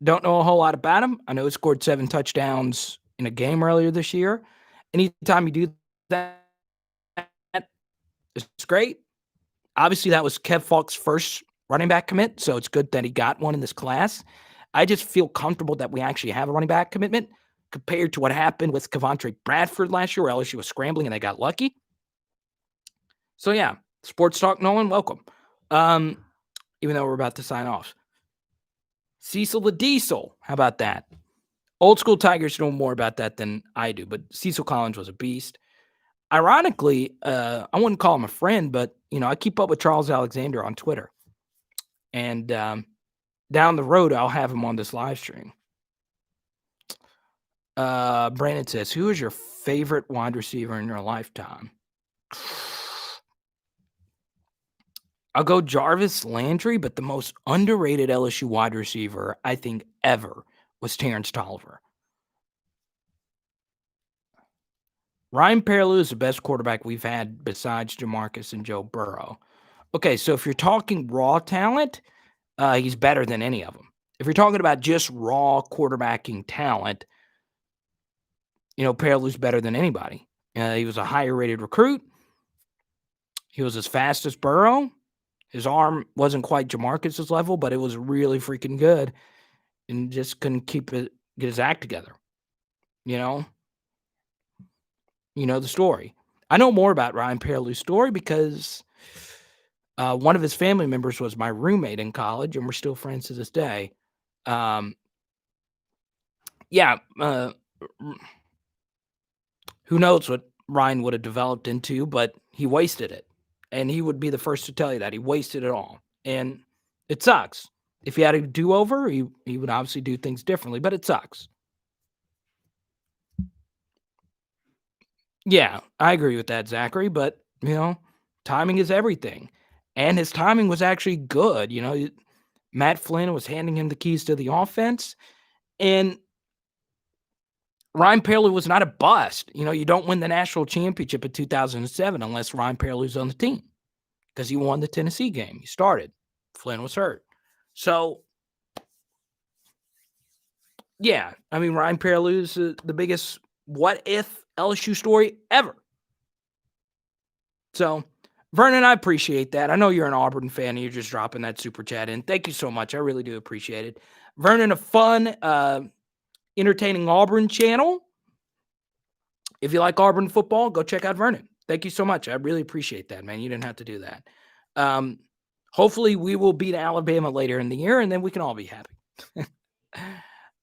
Don't know a whole lot about him. I know he scored 7 touchdowns in a game earlier this year. Anytime you do that, it's great. Obviously, that was Kev Falk's first running back commit, so it's good that he got one in this class. I just feel comfortable that we actually have a running back commitment compared to what happened with Covontre Bradford last year, where LSU was scrambling and they got lucky. So, yeah, Sports Talk Nolan, welcome. Even though we're about to sign off. Cecil the Diesel, how about that? Old school Tigers know more about that than I do, but Cecil Collins was a beast. Ironically, I wouldn't call him a friend, but, I keep up with Charles Alexander on Twitter. And down the road, I'll have him on this live stream. Brandon says, who is your favorite wide receiver in your lifetime? I'll go Jarvis Landry, but the most underrated LSU wide receiver I think ever was Terrence Tolliver. Ryan Perlew is the best quarterback we've had besides Jamarcus and Joe Burrow. Okay, so if you're talking raw talent, he's better than any of them. If you're talking about just raw quarterbacking talent, Perlew's better than anybody. He was a higher rated recruit. He was as fast as Burrow. His arm wasn't quite Jamarcus's level, but it was really freaking good, and just couldn't get his act together. You know the story. I know more about Ryan Perlew's story because one of his family members was my roommate in college, and we're still friends to this day. Who knows what Ryan would have developed into, but he wasted it. And he would be the first to tell you that. He wasted it all. And it sucks. If he had a do-over, he would obviously do things differently, but it sucks. Yeah, I agree with that, Zachary, but, timing is everything. And his timing was actually good. Matt Flynn was handing him the keys to the offense, and Ryan Perlew was not a bust. You don't win the national championship in 2007 unless Ryan Perlew's on the team, because he won the Tennessee game. He started. Flynn was hurt. So, yeah, Ryan Perlew's the biggest what-if LSU story ever. So, Vernon, I appreciate that. I know you're an Auburn fan and you're just dropping that super chat in. Thank you so much. I really do appreciate it. Vernon, a fun, entertaining Auburn channel. If you like Auburn football, go check out Vernon. Thank you so much. I really appreciate that, man. You didn't have to do that. Hopefully we will beat Alabama later in the year, and then we can all be happy.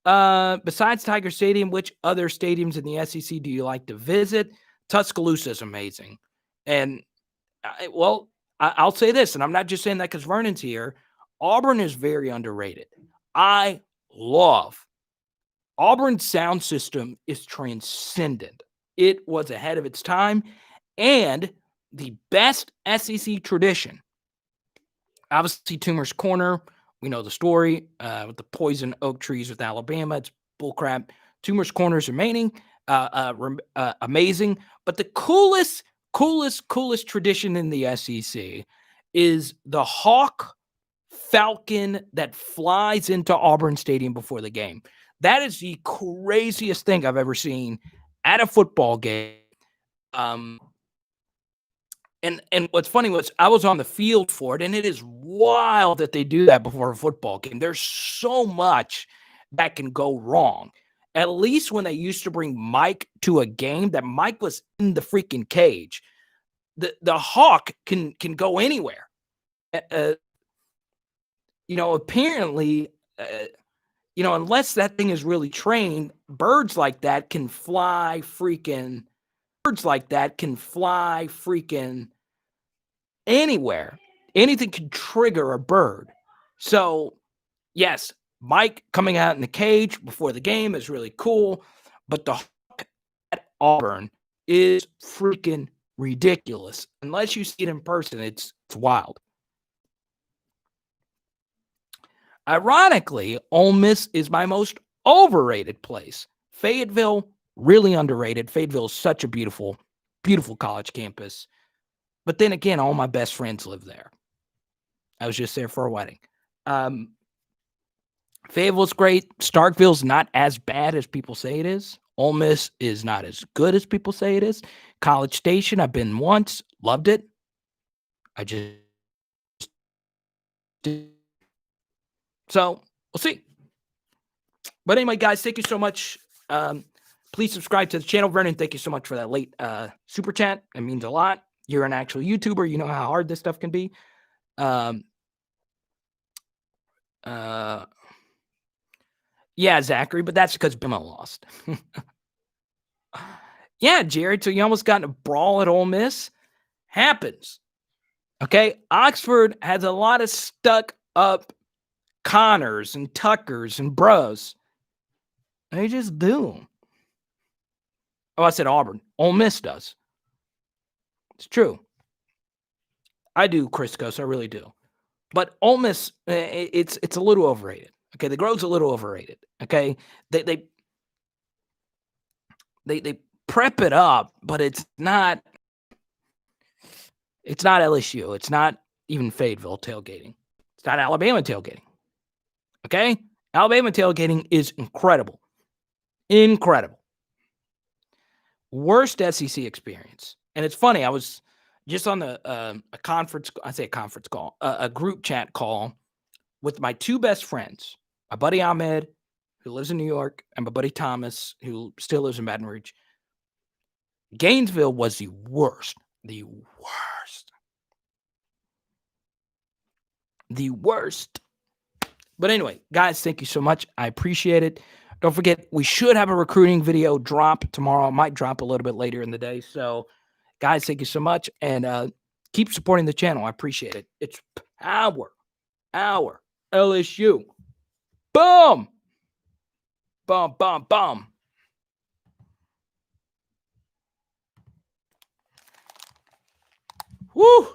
Besides Tiger Stadium, which other stadiums in the SEC do you like to visit? Tuscaloosa is amazing. And, I'll say this, and I'm not just saying that because Vernon's here. Auburn is very underrated. I love Auburn's sound system is transcendent. It was ahead of its time, and the best SEC tradition. Obviously, Toomer's Corner. We know the story with the poison oak trees with Alabama. It's bullcrap. Toomer's Corner is amazing. But the coolest tradition in the SEC is the Hawk Falcon that flies into Auburn Stadium before the game. That is the craziest thing I've ever seen at a football game. And what's funny was I was on the field for it, and it is wild that they do that before a football game. There's so much that can go wrong. At least when they used to bring Mike to a game, that Mike was in the freaking cage. The Hawk can go anywhere. Apparently, unless that thing is really trained, birds like that can fly freaking anywhere. Anything can trigger a bird. So, yes, Mike coming out in the cage before the game is really cool, but the Hawk at Auburn is freaking ridiculous. Unless you see it in person, it's wild. Ironically, Ole Miss is my most overrated place. Fayetteville, really underrated. Fayetteville is such a beautiful, beautiful college campus. But then again, all my best friends live there. I was just there for a wedding. Fayetteville's great. Starkville's not as bad as people say it is. Ole Miss is not as good as people say it is. College Station, I've been once, loved it. I just So we'll see. But anyway, guys, thank you so much. Please subscribe to the channel. Vernon, thank you so much for that late super chat. It means a lot. You're an actual YouTuber. You know how hard this stuff can be. Yeah, Zachary, but that's because Bama lost. Yeah, Jared, so you almost got in a brawl at Ole Miss. Happens. Okay, Oxford has a lot of stuck up Connors and Tuckers and bros. They just do. Oh, I said Auburn. Ole Miss does. It's true. I do, Criscos. I really do. But Ole Miss, it's a little overrated. Okay, the Grove's a little overrated. Okay, they prep it up, but it's not. It's not LSU. It's not even Fayetteville tailgating. It's not Alabama tailgating. Okay, Alabama tailgating is incredible, incredible. Worst SEC experience, and it's funny. I was just on a conference. I say a conference call, a group chat call with my two best friends, my buddy Ahmed, who lives in New York, and my buddy Thomas, who still lives in Baton Rouge. Gainesville was the worst. The worst. The worst. But anyway, guys, thank you so much. I appreciate it. Don't forget, we should have a recruiting video drop tomorrow. It might drop a little bit later in the day. So, guys, thank you so much. And keep supporting the channel. I appreciate it. It's power. Our LSU. Boom. Bum, bum, bum. Woo.